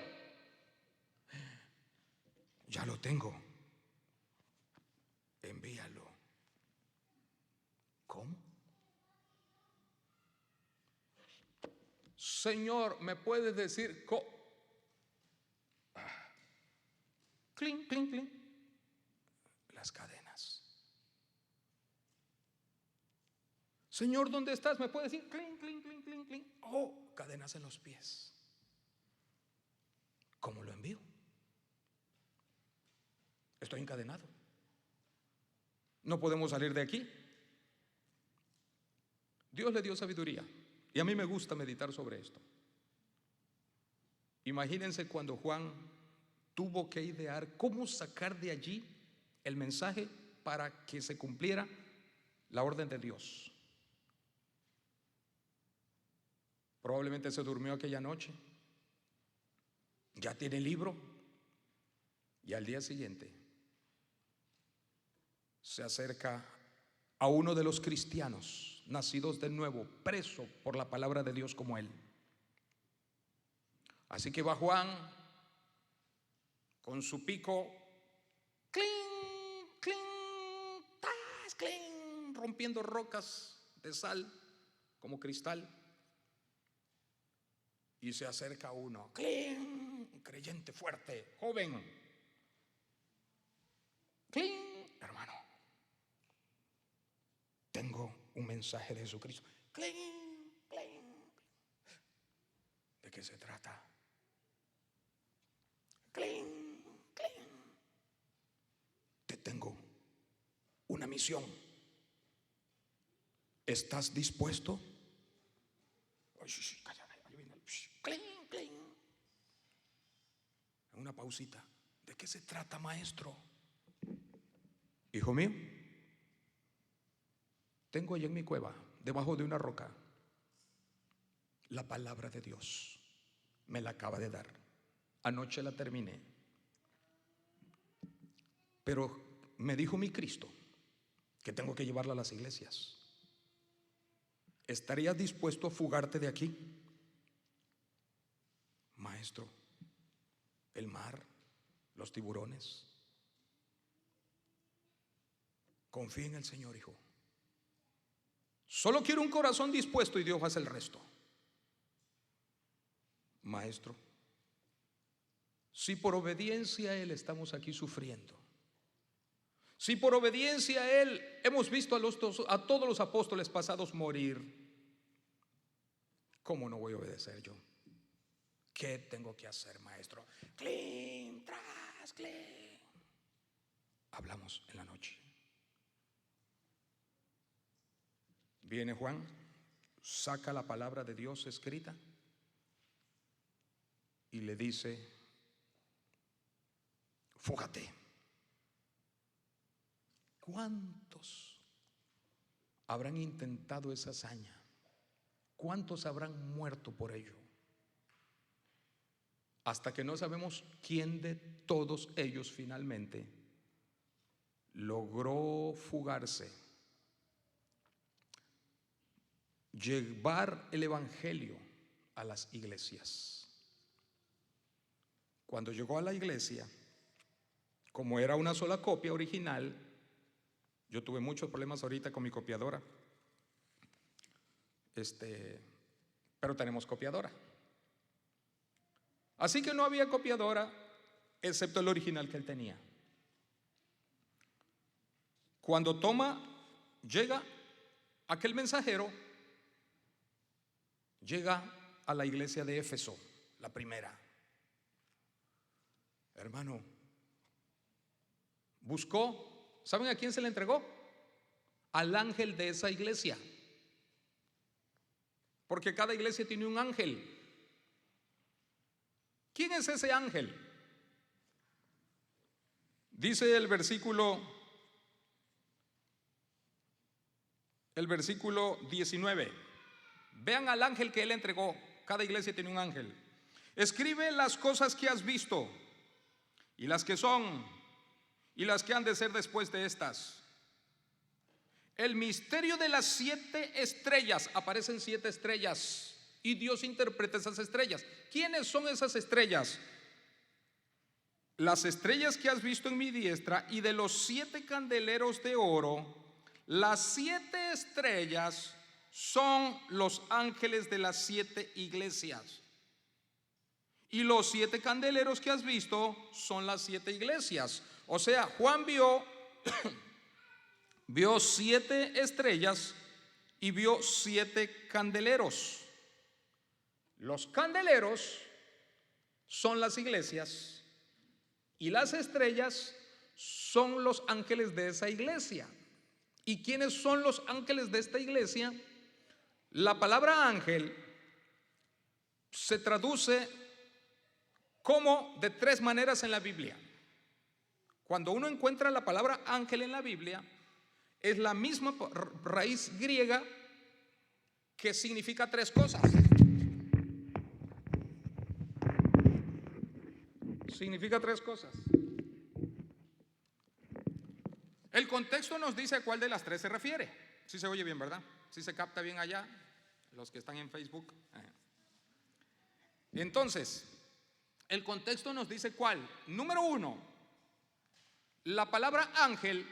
Ya lo tengo. Envíalo. ¿Cómo? Señor, ¿me puedes decir cómo? Clink, clink, clink. Las cadenas. Señor, ¿dónde estás? ¿Me puedes decir? Clink, clink, clink, clink, clink. Oh, cadenas en los pies. ¿Cómo lo envío? Estoy encadenado. No podemos salir de aquí. Dios le dio sabiduría. Y a mí me gusta meditar sobre esto. Imagínense cuando Juan tuvo que idear cómo sacar de allí el mensaje para que se cumpliera la orden de Dios. Probablemente se durmió aquella noche. Ya tiene el libro. Y al día siguiente se acerca a uno de los cristianos nacidos de nuevo, preso por la palabra de Dios como él. Así que va Juan con su pico, clink, clink, tas, clink, rompiendo rocas de sal como cristal. Y se acerca a uno, clink, un creyente fuerte, joven, clink, hermano, tengo un mensaje de Jesucristo. Clink, clink. ¿De qué se trata? Clink, clink. Te tengo una misión. ¿Estás dispuesto? Clink, clink. Una pausita. ¿De qué se trata, maestro? Hijo mío, tengo allí en mi cueva, debajo de una roca, la palabra de Dios. Me la acaba de dar. Anoche la terminé. Pero me dijo mi Cristo que tengo que llevarla a las iglesias. ¿Estarías dispuesto a fugarte de aquí? Maestro, el mar, los tiburones. Confía en el Señor, hijo. Solo quiero un corazón dispuesto y Dios hace el resto. maestro, si por obediencia a Él estamos aquí sufriendo, si por obediencia a Él hemos visto a todos los apóstoles pasados morir, ¿cómo no voy a obedecer yo? ¿Qué tengo que hacer, maestro? Clean, tras, clean. Hablamos en la noche. Viene Juan, saca la palabra de Dios escrita y le dice: fúgate. ¿Cuántos habrán intentado esa hazaña? ¿Cuántos habrán muerto por ello? Hasta que no sabemos quién de todos ellos finalmente logró fugarse, llevar el evangelio a las iglesias. Cuando llegó a la iglesia, como era una sola copia original, yo tuve muchos problemas ahorita con mi copiadora, pero tenemos copiadora. Así que no había copiadora excepto el original que él tenía. Cuando llega aquel mensajero, llega a la iglesia de Éfeso, la primera. Hermano, buscó, ¿saben a quién se le entregó? Al ángel de esa iglesia. Porque cada iglesia tiene un ángel. ¿Quién es ese ángel? Dice el versículo 19. Vean al ángel que él entregó. Cada iglesia tiene un ángel. Escribe las cosas que has visto, y las que son, y las que han de ser después de estas. El misterio de las 7 estrellas. Aparecen 7 estrellas y Dios interpreta esas estrellas. ¿Quiénes son esas estrellas? Las estrellas que has visto en mi diestra, y de los 7 candeleros de oro, las 7 estrellas son los ángeles de las 7 iglesias. Y los 7 candeleros que has visto son las 7 iglesias. O sea, Juan vio 7 estrellas y vio 7 candeleros. Los candeleros son las iglesias y las estrellas son los ángeles de esa iglesia. ¿Y quiénes son los ángeles de esta iglesia? La palabra ángel se traduce como de 3 maneras en la Biblia. Cuando uno encuentra la palabra ángel en la Biblia, es la misma raíz griega que significa 3 cosas. Significa 3 cosas. El contexto nos dice a cuál de las 3 se refiere. Si se oye bien, ¿verdad? Si se capta bien allá, los que están en Facebook. Entonces, el contexto nos dice cuál. Número 1, la palabra ángel,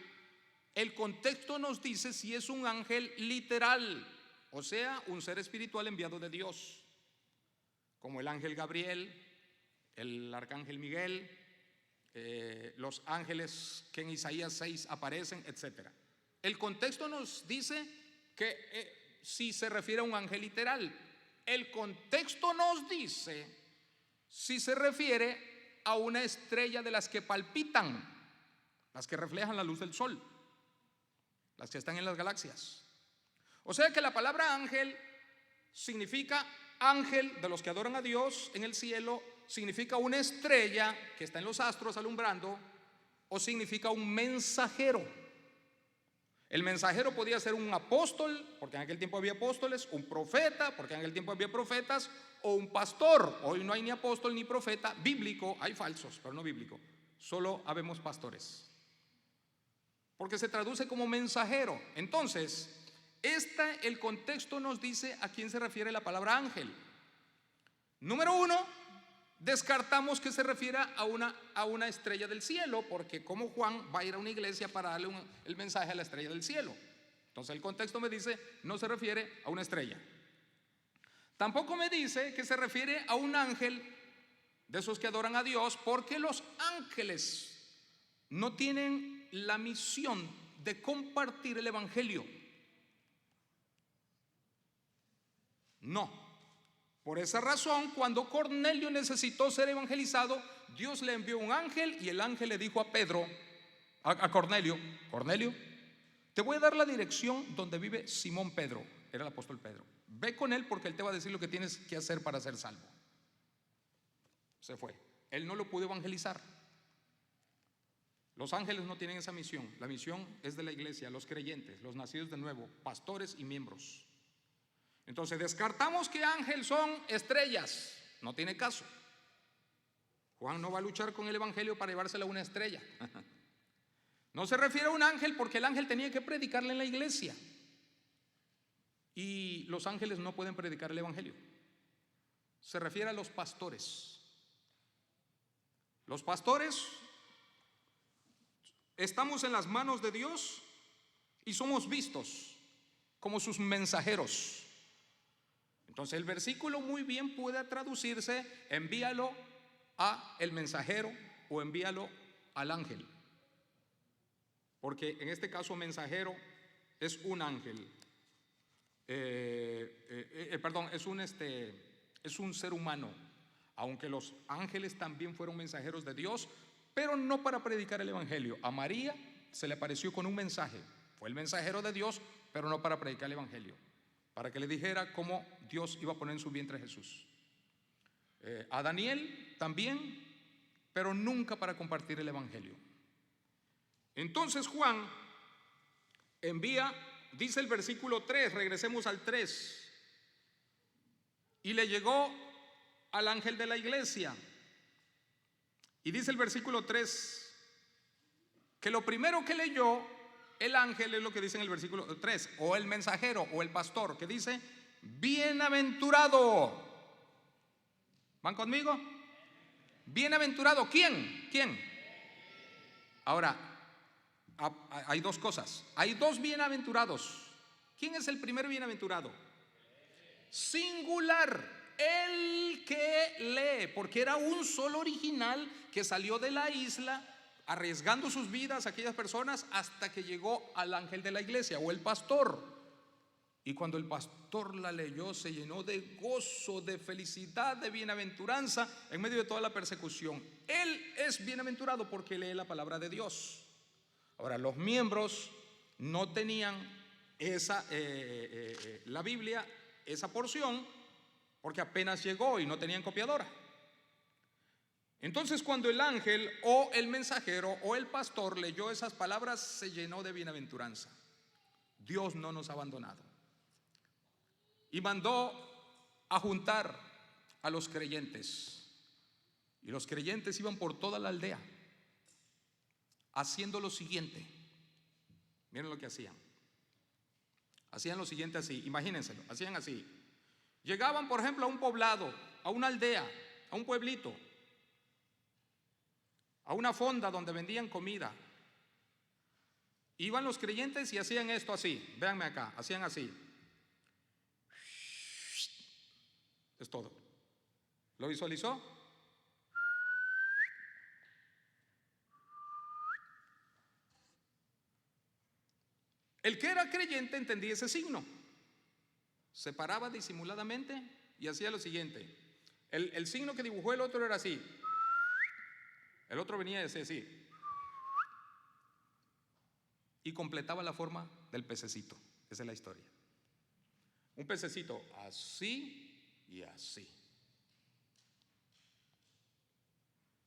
el contexto nos dice si es un ángel literal, o sea, un ser espiritual enviado de Dios, como el ángel Gabriel, el arcángel Miguel, los ángeles que en Isaías 6 aparecen, etc. El contexto nos dice que si se refiere a un ángel literal. El contexto nos dice si se refiere a una estrella de las que palpitan, las que reflejan la luz del sol, las que están en las galaxias. O sea que la palabra ángel significa ángel de los que adoran a Dios en el cielo, significa una estrella que está en los astros alumbrando, o significa un mensajero. El mensajero podía ser un apóstol, porque en aquel tiempo había apóstoles, un profeta, porque en aquel tiempo había profetas, o un pastor. Hoy no hay ni apóstol ni profeta bíblico, hay falsos, pero no bíblico. Solo habemos pastores, porque se traduce como mensajero. Entonces, el contexto nos dice a quién se refiere la palabra ángel. Número 1, descartamos que se refiera a una estrella del cielo, porque como Juan va a ir a una iglesia para darle el mensaje a la estrella del cielo. Entonces el contexto me dice no se refiere a una estrella. Tampoco me dice que se refiere a un ángel de esos que adoran a Dios, porque los ángeles no tienen la misión de compartir el evangelio. No. Por esa razón, cuando Cornelio necesitó ser evangelizado, Dios le envió un ángel y el ángel le dijo a Pedro, a Cornelio: Cornelio, te voy a dar la dirección donde vive Simón Pedro, era el apóstol Pedro. Ve con él porque él te va a decir lo que tienes que hacer para ser salvo. Se fue. Él no lo pudo evangelizar. Los ángeles no tienen esa misión. La misión es de la iglesia, los creyentes, los nacidos de nuevo, pastores y miembros. Entonces descartamos que ángeles son estrellas. No tiene caso. Juan no va a luchar con el evangelio para llevársela a una estrella. No se refiere a un ángel porque el ángel tenía que predicarle en la iglesia. Y los ángeles no pueden predicar el evangelio. Se refiere a los pastores. Los pastores estamos en las manos de Dios y somos vistos como sus mensajeros. Entonces el versículo muy bien puede traducirse: envíalo a el mensajero o envíalo al ángel, porque en este caso mensajero es un ángel, es un ser humano, aunque los ángeles también fueron mensajeros de Dios, pero no para predicar el evangelio. A María se le apareció con un mensaje, fue el mensajero de Dios, pero no para predicar el evangelio, para que le dijera cómo Dios iba a poner en su vientre a Jesús. A Daniel también, pero nunca para compartir el evangelio. Entonces Juan envía, dice el versículo 3, regresemos al 3, y le llegó al ángel de la iglesia. Y dice el versículo 3 que lo primero que leyó el ángel es lo que dice en el versículo 3, o el mensajero o el pastor, que dice: bienaventurado. ¿Van conmigo? Bienaventurado. ¿Quién? Ahora, hay dos cosas. Hay dos bienaventurados. ¿Quién es el primer bienaventurado? Singular. El que lee, porque era un solo original que salió de la isla arriesgando sus vidas a aquellas personas hasta que llegó al ángel de la iglesia o el pastor. Y cuando el pastor la leyó, se llenó de gozo, de felicidad, de bienaventuranza en medio de toda la persecución. Él es bienaventurado porque lee la palabra de Dios. Ahora, los miembros no tenían la Biblia, esa porción, porque apenas llegó y no tenían copiadora. Entonces, cuando el ángel o el mensajero o el pastor leyó esas palabras, se llenó de bienaventuranza. Dios no nos ha abandonado. Y mandó a juntar a los creyentes. Y los creyentes iban por toda la aldea haciendo lo siguiente. Miren lo que hacían. Hacían lo siguiente así, imagínenselo, hacían así. Llegaban, por ejemplo, a un poblado, a una aldea, a un pueblito, a una fonda donde vendían comida. Iban los creyentes y hacían esto así. Véanme acá, hacían así. Es todo. ¿Lo visualizó? El que era creyente entendía ese signo. Se paraba disimuladamente y hacía lo siguiente. El signo que dibujó el otro era así. El otro venía así. Y completaba la forma del pececito. Esa es la historia. Un pececito así y así.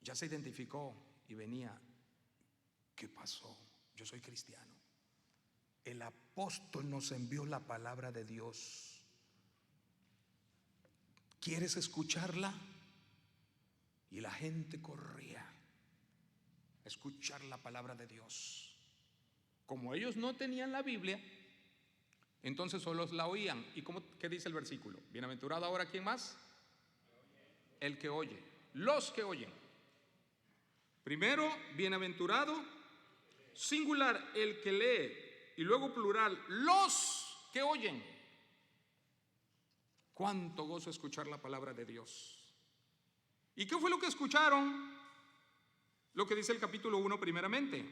Ya se identificó y venía. ¿Qué pasó? Yo soy cristiano. El apóstol nos envió la palabra de Dios. ¿Quieres escucharla? Y la gente corría a escuchar la palabra de Dios. Como ellos no tenían la Biblia, entonces solo la oían. ¿Y qué dice el versículo? Bienaventurado ahora, ¿quién más? El que oye. Los que oyen. Primero, bienaventurado, singular, el que lee. Y luego plural, los que oyen. Cuánto gozo escuchar la palabra de Dios. ¿Y qué fue lo que escucharon? Lo que dice el capítulo 1 primeramente.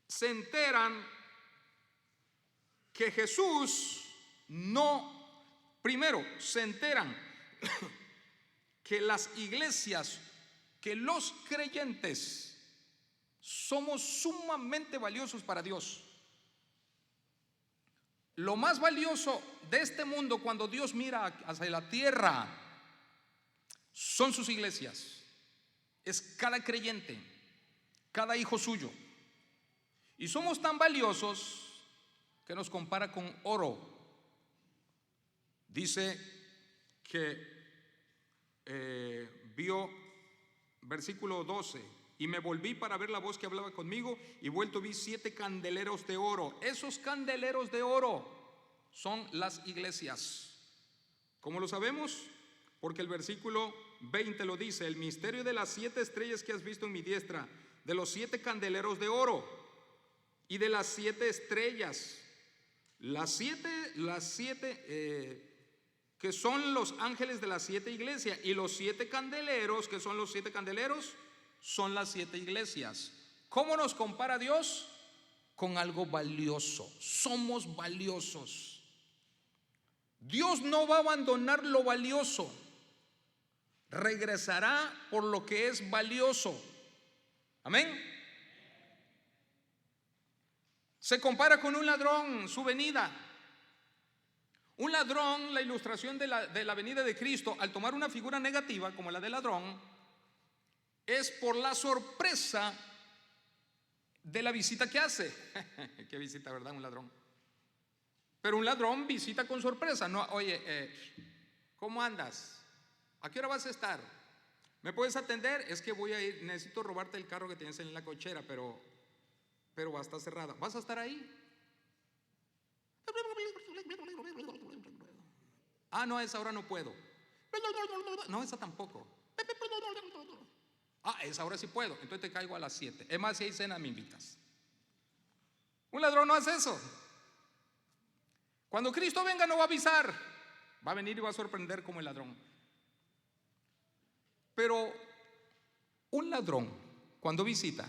Se enteran que Jesús primero se enteran que las iglesias, que los creyentes somos sumamente valiosos para Dios. Lo más valioso de este mundo cuando Dios mira hacia la tierra son sus iglesias. Es cada creyente, cada hijo suyo. Y somos tan valiosos que nos compara con oro. Dice que vio, versículo 12, y me volví para ver la voz que hablaba conmigo, y vuelto vi 7 candeleros de oro. Esos candeleros de oro son las iglesias. ¿Cómo lo sabemos? Porque el versículo 20 lo dice: el misterio de las 7 estrellas que has visto en mi diestra, de los 7 candeleros de oro y de las 7 estrellas. Las siete que son los ángeles de las 7 iglesias, y los 7 candeleros, que son los 7 candeleros, son las 7 iglesias. ¿Cómo nos compara Dios? Con algo valioso. Somos valiosos. Dios no va a abandonar lo valioso. Regresará por lo que es valioso. Amén. Se compara con un ladrón, su venida. Un ladrón, la ilustración de la venida de Cristo, al tomar una figura negativa como la del ladrón, es por la sorpresa de la visita que hace. Qué visita, ¿verdad? Un ladrón. Pero un ladrón visita con sorpresa. No, oye, ¿cómo andas? ¿A qué hora vas a estar? ¿Me puedes atender? Es que voy a ir, necesito robarte el carro que tienes en la cochera, pero va a estar cerrada. ¿Vas a estar ahí? Ah, no, a esa hora no puedo. No, esa tampoco. Ah, esa hora sí puedo. Entonces te caigo a las 7. Es más, si hay cena me invitas. Un ladrón no hace eso. Cuando Cristo venga no va a avisar. Va a venir y va a sorprender como el ladrón. Pero un ladrón, cuando visita,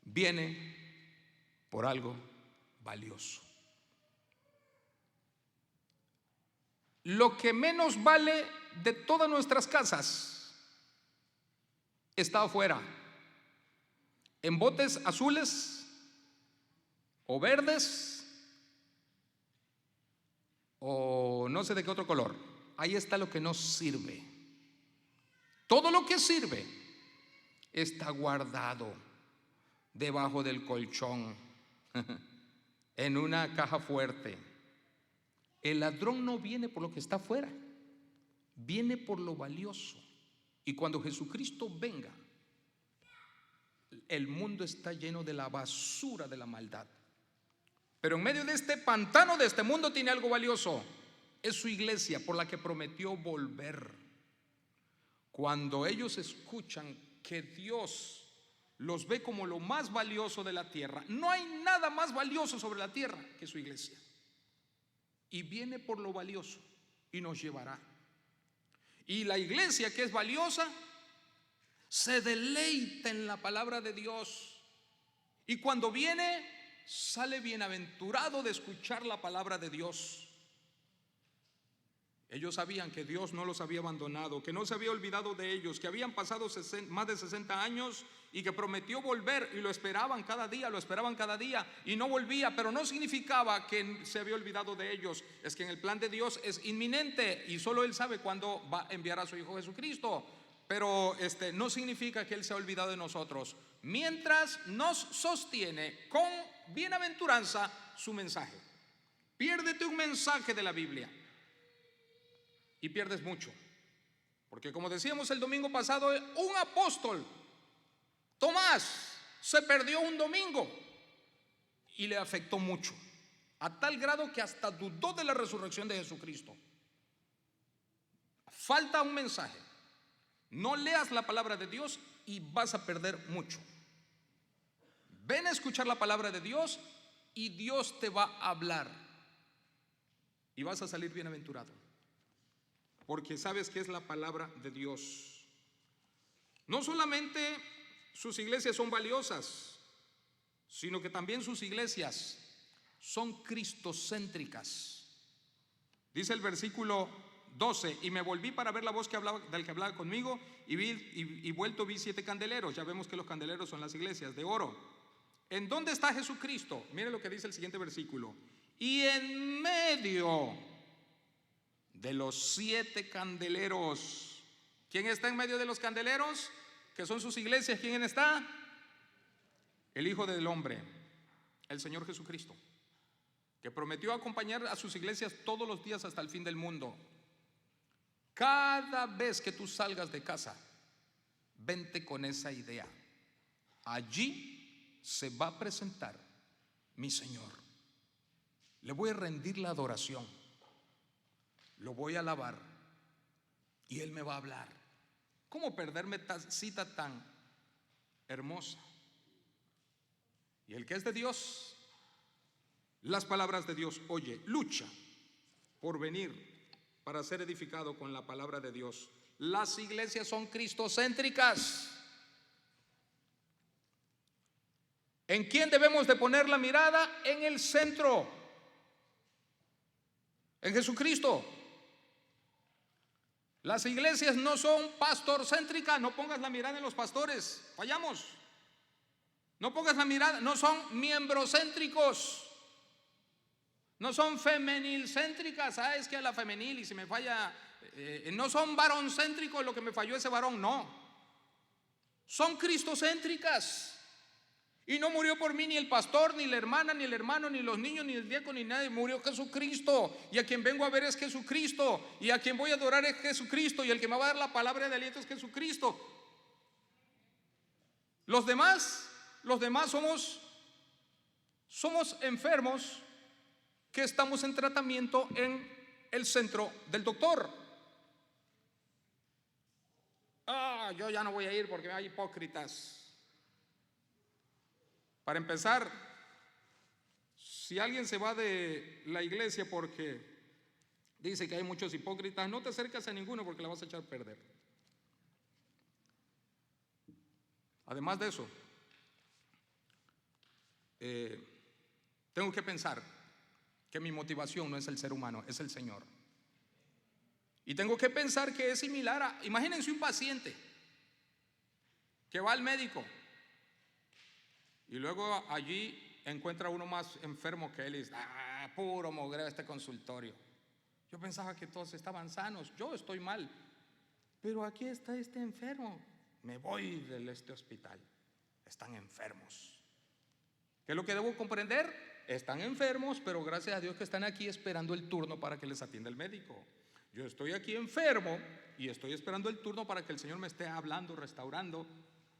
viene por algo valioso. Lo que menos vale de todas nuestras casas está afuera, en botes azules o verdes o no sé de qué otro color. Ahí está lo que no sirve. Todo lo que sirve está guardado debajo del colchón, en una caja fuerte. El ladrón no viene por lo que está afuera, viene por lo valioso. Y cuando Jesucristo venga, el mundo está lleno de la basura de la maldad. Pero en medio de este pantano de este mundo tiene algo valioso. Es su iglesia, por la que prometió volver. Cuando ellos escuchan que Dios los ve como lo más valioso de la tierra, no hay nada más valioso sobre la tierra que su iglesia. Y viene por lo valioso y nos llevará. Y la iglesia, que es valiosa, se deleita en la palabra de Dios. Y cuando viene, sale bienaventurado de escuchar la palabra de Dios. Ellos sabían que Dios no los había abandonado, que no se había olvidado de ellos, que habían pasado más de 60 años y que prometió volver, y lo esperaban cada día y no volvía. Pero no significaba que se había olvidado de ellos. Es que en el plan de Dios es inminente y solo Él sabe cuándo va a enviar a su Hijo Jesucristo. Pero no significa que Él se ha olvidado de nosotros, mientras nos sostiene con bienaventuranza su mensaje. Piérdete un mensaje de la Biblia y pierdes mucho, porque como decíamos el domingo pasado, un apóstol, Tomás, se perdió un domingo y le afectó mucho, a tal grado que hasta dudó de la resurrección de Jesucristo. Falta un mensaje. No leas la palabra de Dios y vas a perder mucho. Ven a escuchar la palabra de Dios y Dios te va a hablar. y vas a salir bienaventurado, porque sabes que es la palabra de Dios. No solamente sus iglesias son valiosas, sino que también sus iglesias son cristocéntricas. Dice el versículo 12: y me volví para ver la voz del que hablaba conmigo, y vuelto vi 7 candeleros. Ya vemos que los candeleros son las iglesias de oro. ¿En dónde está Jesucristo? Mire lo que dice el siguiente versículo: y en medio de los 7 candeleros. ¿Quién está en medio de los candeleros? Que son sus iglesias. ¿Quién está? El Hijo del Hombre, el Señor Jesucristo, que prometió acompañar a sus iglesias todos los días hasta el fin del mundo. Cada vez que tú salgas de casa, vente con esa idea: allí se va a presentar mi Señor. Le voy a rendir la adoración, lo voy a alabar y Él me va a hablar. ¿Cómo perderme cita tan hermosa? Y el que es de Dios, las palabras de Dios oye, lucha por venir para ser edificado con la palabra de Dios. Las iglesias son cristocéntricas. ¿En quién debemos de poner la mirada? En el centro, en Jesucristo. Las iglesias no son pastorcéntricas. No pongas la mirada en los pastores, fallamos. No pongas la mirada, no son miembrocéntricos, no son femenilcéntricas. Es que a la femenil y si me falla, no son varoncéntricos, lo que me falló ese varón, no. Son cristocéntricas. Y no murió por mí ni el pastor, ni la hermana, ni el hermano, ni los niños, ni el diácono, ni nadie. Murió Jesucristo. Y a quien vengo a ver es Jesucristo. Y a quien voy a adorar es Jesucristo. Y el que me va a dar la palabra de aliento es Jesucristo. Los demás somos enfermos que estamos en tratamiento en el centro del doctor. Yo ya no voy a ir porque hay hipócritas. Para empezar, si alguien se va de la iglesia porque dice que hay muchos hipócritas, no te acercas a ninguno porque la vas a echar a perder. Además de eso, tengo que pensar que mi motivación no es el ser humano, es el Señor. Y tengo que pensar que es similar a, imagínense un paciente que va al médico y luego allí encuentra uno más enfermo que él y dice: puro mugreo este consultorio. Yo pensaba que todos estaban sanos, yo estoy mal, pero aquí está este enfermo. Me voy de este hospital, están enfermos. ¿Qué es lo que debo comprender? Están enfermos, pero gracias a Dios que están aquí esperando el turno para que les atienda el médico. Yo estoy aquí enfermo y estoy esperando el turno para que el Señor me esté hablando, restaurando,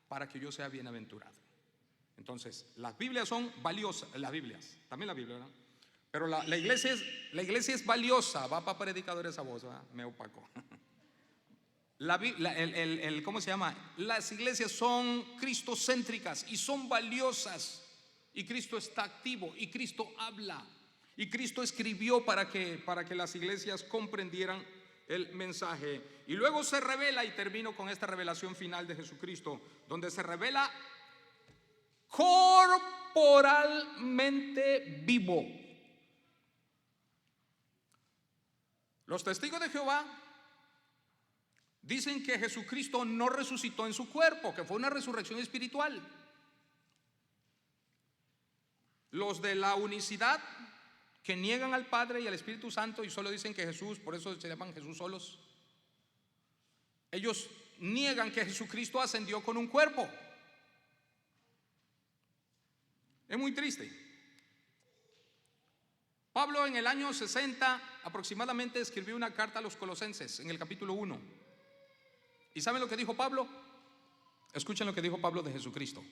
para que yo sea bienaventurado. Entonces, las Biblias son valiosas, las Biblias, también la Biblia, ¿verdad? Pero la iglesia es valiosa. Va para predicadores esa voz, ¿verdad? Me opacó. ¿Cómo se llama? Las iglesias son cristocéntricas y son valiosas. Y Cristo está activo y Cristo habla. Y Cristo escribió para que las iglesias comprendieran el mensaje. Y luego se revela, y termino con esta revelación final de Jesucristo, donde se revela corporalmente vivo. Los testigos de Jehová dicen que Jesucristo no resucitó en su cuerpo, que fue una resurrección espiritual. Los de la unicidad, que niegan al Padre y al Espíritu Santo y solo dicen que Jesús, por eso se llaman Jesús solos, ellos niegan que Jesucristo ascendió con un cuerpo. Es muy triste. Pablo en el año 60 aproximadamente escribió una carta a los Colosenses en el capítulo 1. ¿Y saben lo que dijo Pablo? Escuchen lo que dijo Pablo de Jesucristo.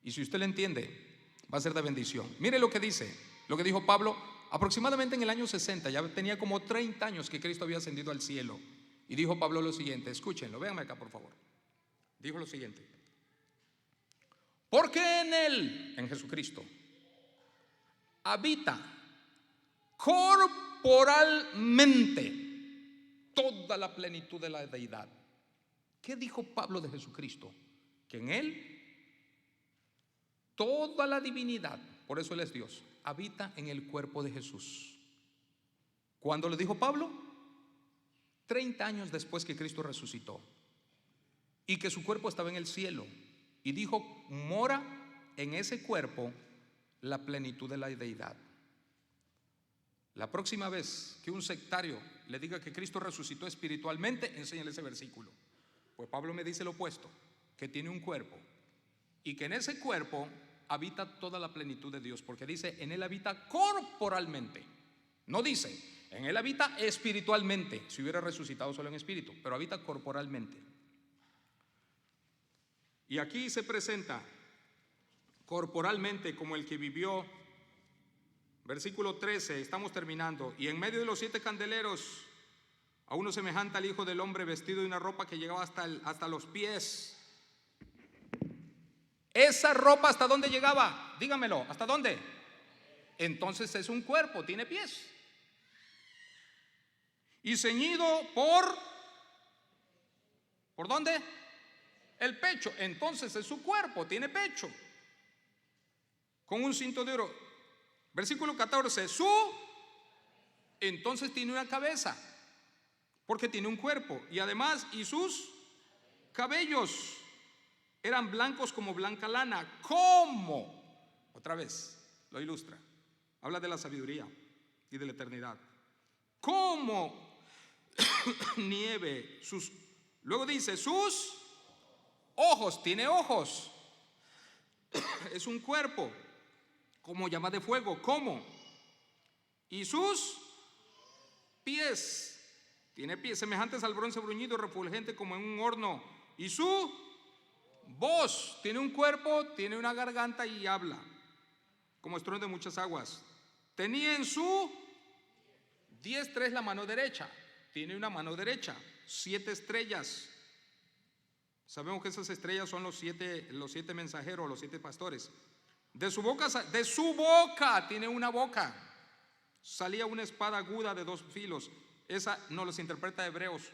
Y si usted lo entiende, va a ser de bendición. Mire lo que dice, lo que dijo Pablo aproximadamente en el año 60. Ya tenía como 30 años que Cristo había ascendido al cielo. Y dijo Pablo lo siguiente, escúchenlo, véanme acá por favor. Dijo lo siguiente: porque en Él, en Jesucristo, habita corporalmente corporalmente toda la plenitud de la deidad. ¿Qué dijo Pablo de Jesucristo? Que en Él toda la divinidad, por eso Él es Dios, habita en el cuerpo de Jesús. ¿Cuándo lo dijo Pablo? 30 años después que Cristo resucitó y que su cuerpo estaba en el cielo, y dijo: mora en ese cuerpo la plenitud de la deidad. La próxima vez que un sectario le diga que Cristo resucitó espiritualmente, enséñale ese versículo. Pues Pablo me dice lo opuesto, que tiene un cuerpo y que en ese cuerpo habita toda la plenitud de Dios, porque dice: en Él habita corporalmente. No dice: en Él habita espiritualmente, si hubiera resucitado solo en espíritu, pero habita corporalmente. Y aquí se presenta corporalmente como el que vivió. Versículo 13, estamos terminando. Y en medio de los 7 candeleros, a uno semejante al Hijo del Hombre, vestido de una ropa que llegaba hasta los pies. Esa ropa, ¿hasta dónde llegaba? Dígamelo, ¿hasta dónde? Entonces es un cuerpo, tiene pies. Y ceñido ¿por dónde? El pecho. Entonces es su cuerpo, tiene pecho. Con un cinto de oro. Versículo 14, entonces tiene una cabeza, porque tiene un cuerpo. Y además, y sus cabellos eran blancos como blanca lana. ¿Cómo? Otra vez, lo ilustra. Habla de la sabiduría y de la eternidad. Como nieve. Luego dice, sus ojos, tiene ojos. Es un cuerpo como llama de fuego. ¿Cómo? Y sus pies, tiene pies semejantes al bronce bruñido, refulgente como en un horno. Y su voz, tiene un cuerpo, tiene una garganta y habla como estruendo de muchas aguas. Tenía en su diestra es la mano derecha, tiene una mano derecha, 7 estrellas. Sabemos que esas estrellas son los siete mensajeros, los 7 pastores. De su boca tiene una boca, salía una espada aguda de 2 filos. Esa nos los interpreta Hebreos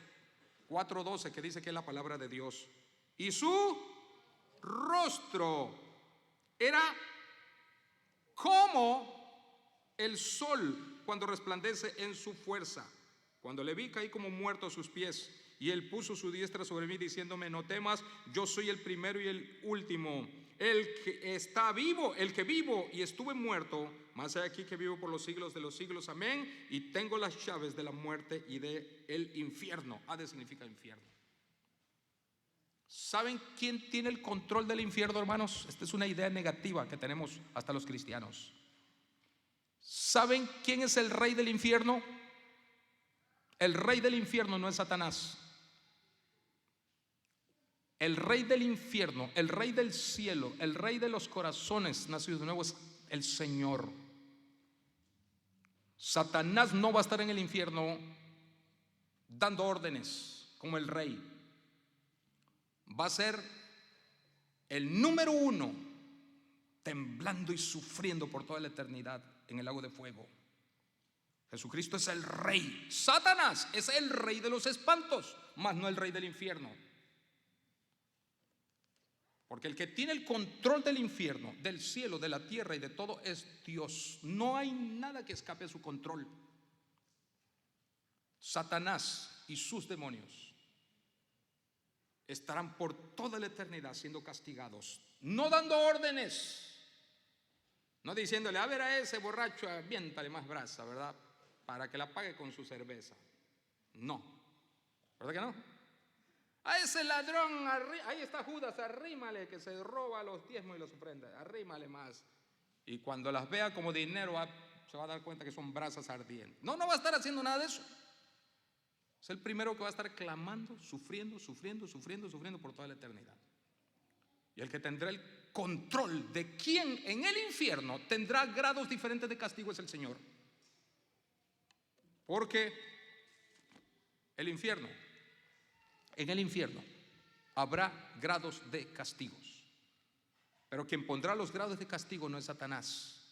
4:12, que dice que es la palabra de Dios. Y su rostro era como el sol cuando resplandece en su fuerza. Cuando le vi, caí como muerto a sus pies. Y Él puso su diestra sobre mí, diciéndome: no temas, yo soy el primero y el último, el que está vivo, el que vivo y estuve muerto, mas he aquí que vivo por los siglos de los siglos. Amén. Y tengo las llaves de la muerte y de el infierno. Hades significa infierno. ¿Saben quién tiene el control del infierno, hermanos? Esta es una idea negativa que tenemos hasta los cristianos. ¿Saben quién es el rey del infierno? El rey del infierno no es Satanás. El rey del infierno, el rey del cielo, el rey de los corazones nacidos de nuevo es el Señor. Satanás no va a estar en el infierno dando órdenes como el rey. Va a ser el número 1, temblando y sufriendo por toda la eternidad en el lago de fuego. Jesucristo es el rey. Satanás es el rey de los espantos, mas no el rey del infierno. Porque el que tiene el control del infierno, del cielo, de la tierra y de todo es Dios. No hay nada que escape a su control. Satanás y sus demonios estarán por toda la eternidad siendo castigados, no dando órdenes, no diciéndole: a ver, a ese borracho, aviéntale más brasa, ¿verdad?, para que la pague con su cerveza. No, ¿verdad que no? A ese ladrón, ahí está Judas, arrímale, que se roba los diezmos y los ofrendas, arrímale más. Y cuando las vea como dinero, se va a dar cuenta que son brasas ardientes. No va a estar haciendo nada de eso. Es el primero que va a estar clamando, sufriendo por toda la eternidad. Y el que tendrá el control de quién en el infierno tendrá grados diferentes de castigo es el Señor. Porque en el infierno habrá grados de castigos. Pero quien pondrá los grados de castigo no es Satanás,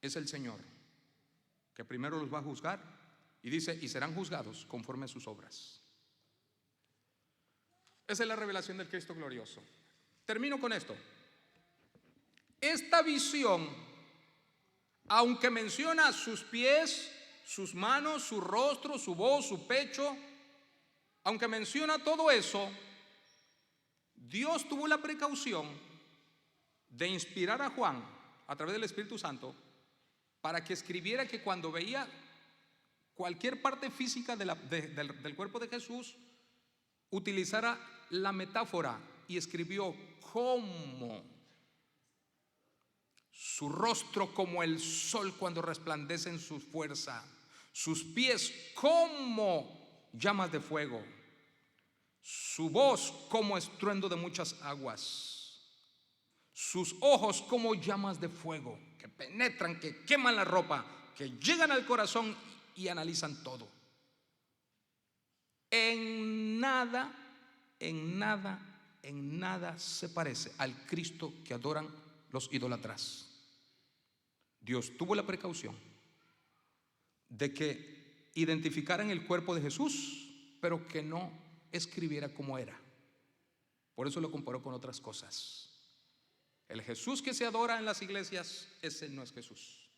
es el Señor. que primero los va a juzgar, y dice, y serán juzgados conforme a sus obras. Esa es la revelación del Cristo glorioso. Termino con esto. Esta visión, aunque menciona sus pies, sus manos, su rostro, su voz, su pecho, aunque menciona todo eso, Dios tuvo la precaución de inspirar a Juan a través del Espíritu Santo para que escribiera que cuando veía cualquier parte física del cuerpo de Jesús, utilizara la metáfora y escribió como su rostro como el sol cuando resplandece en su fuerza, sus pies como llamas de fuego, su voz como estruendo de muchas aguas, sus ojos como llamas de fuego que penetran, que queman la ropa, que llegan al corazón y analizan todo. En nada se parece al Cristo que adoran los idólatras. Dios tuvo la precaución de que identificaran el cuerpo de Jesús, pero que no escribiera cómo era. Por eso lo comparó con otras cosas. El Jesús que se adora en las iglesias, ese no es Jesús.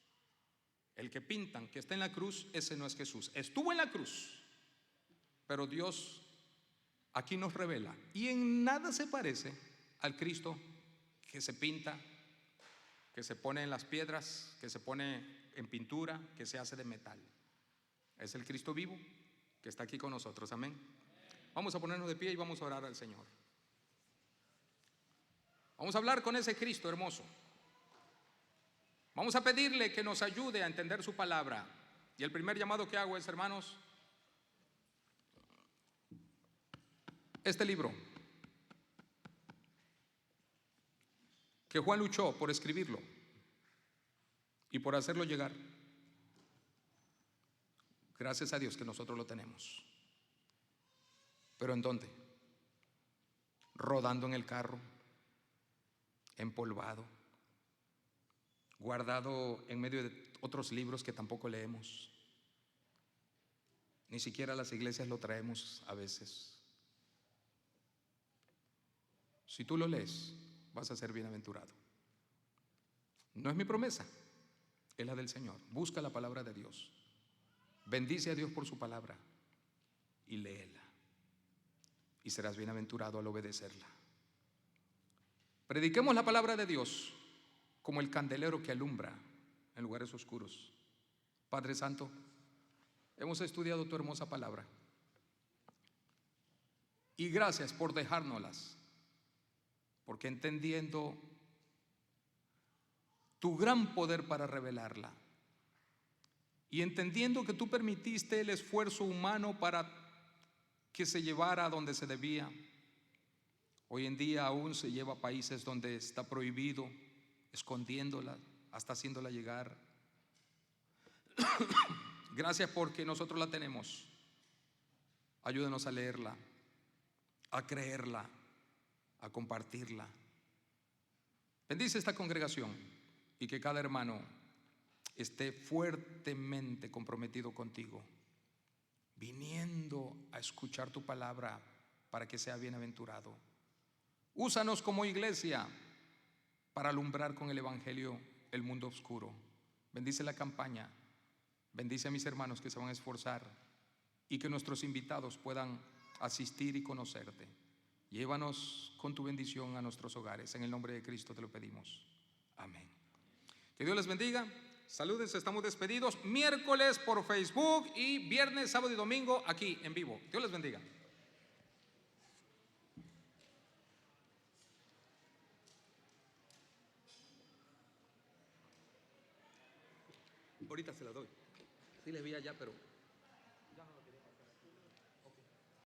El que pintan, que está en la cruz, ese no es Jesús. Estuvo en la cruz, pero Dios aquí nos revela, y en nada se parece al Cristo que se pinta, que se pone en las piedras, que se pone en pintura, que se hace de metal. Es el Cristo vivo que está aquí con nosotros. Amén. Vamos a ponernos de pie y vamos a orar al Señor. Vamos a hablar con ese Cristo hermoso. Vamos a pedirle que nos ayude a entender su palabra. Y el primer llamado que hago es, hermanos, este libro que Juan luchó por escribirlo y por hacerlo llegar. Gracias a Dios que nosotros lo tenemos. ¿Pero en dónde? Rodando en el carro, empolvado, guardado en medio de otros libros que tampoco leemos. Ni siquiera a las iglesias lo traemos a veces. Si tú lo lees, vas a ser bienaventurado. No es mi promesa, es la del Señor. Busca la palabra de Dios. Bendice a Dios por su palabra y léela. Y serás bienaventurado al obedecerla. Prediquemos la palabra de Dios como el candelero que alumbra en lugares oscuros. Padre Santo, hemos estudiado tu hermosa palabra. Y gracias por dejárnoslas, porque entendiendo tu gran poder para revelarla y entendiendo que tú permitiste el esfuerzo humano para que se llevara a donde se debía, hoy en día aún se lleva a países donde está prohibido, escondiéndola, hasta haciéndola llegar. Gracias porque nosotros la tenemos. Ayúdanos a leerla, a creerla, a compartirla. Bendice esta congregación y que cada hermano esté fuertemente comprometido contigo, viniendo a escuchar tu palabra para que sea bienaventurado. Úsanos como iglesia para alumbrar con el evangelio el mundo oscuro. Bendice la campaña, bendice a mis hermanos que se van a esforzar y que nuestros invitados puedan asistir y conocerte. Llévanos con tu bendición a nuestros hogares. En el nombre de Cristo te lo pedimos. Amén. Que Dios les bendiga. Saludes, estamos despedidos. Miércoles por Facebook y viernes, sábado y domingo aquí en vivo. Dios les bendiga. Ahorita se la doy. Sí le vi allá, pero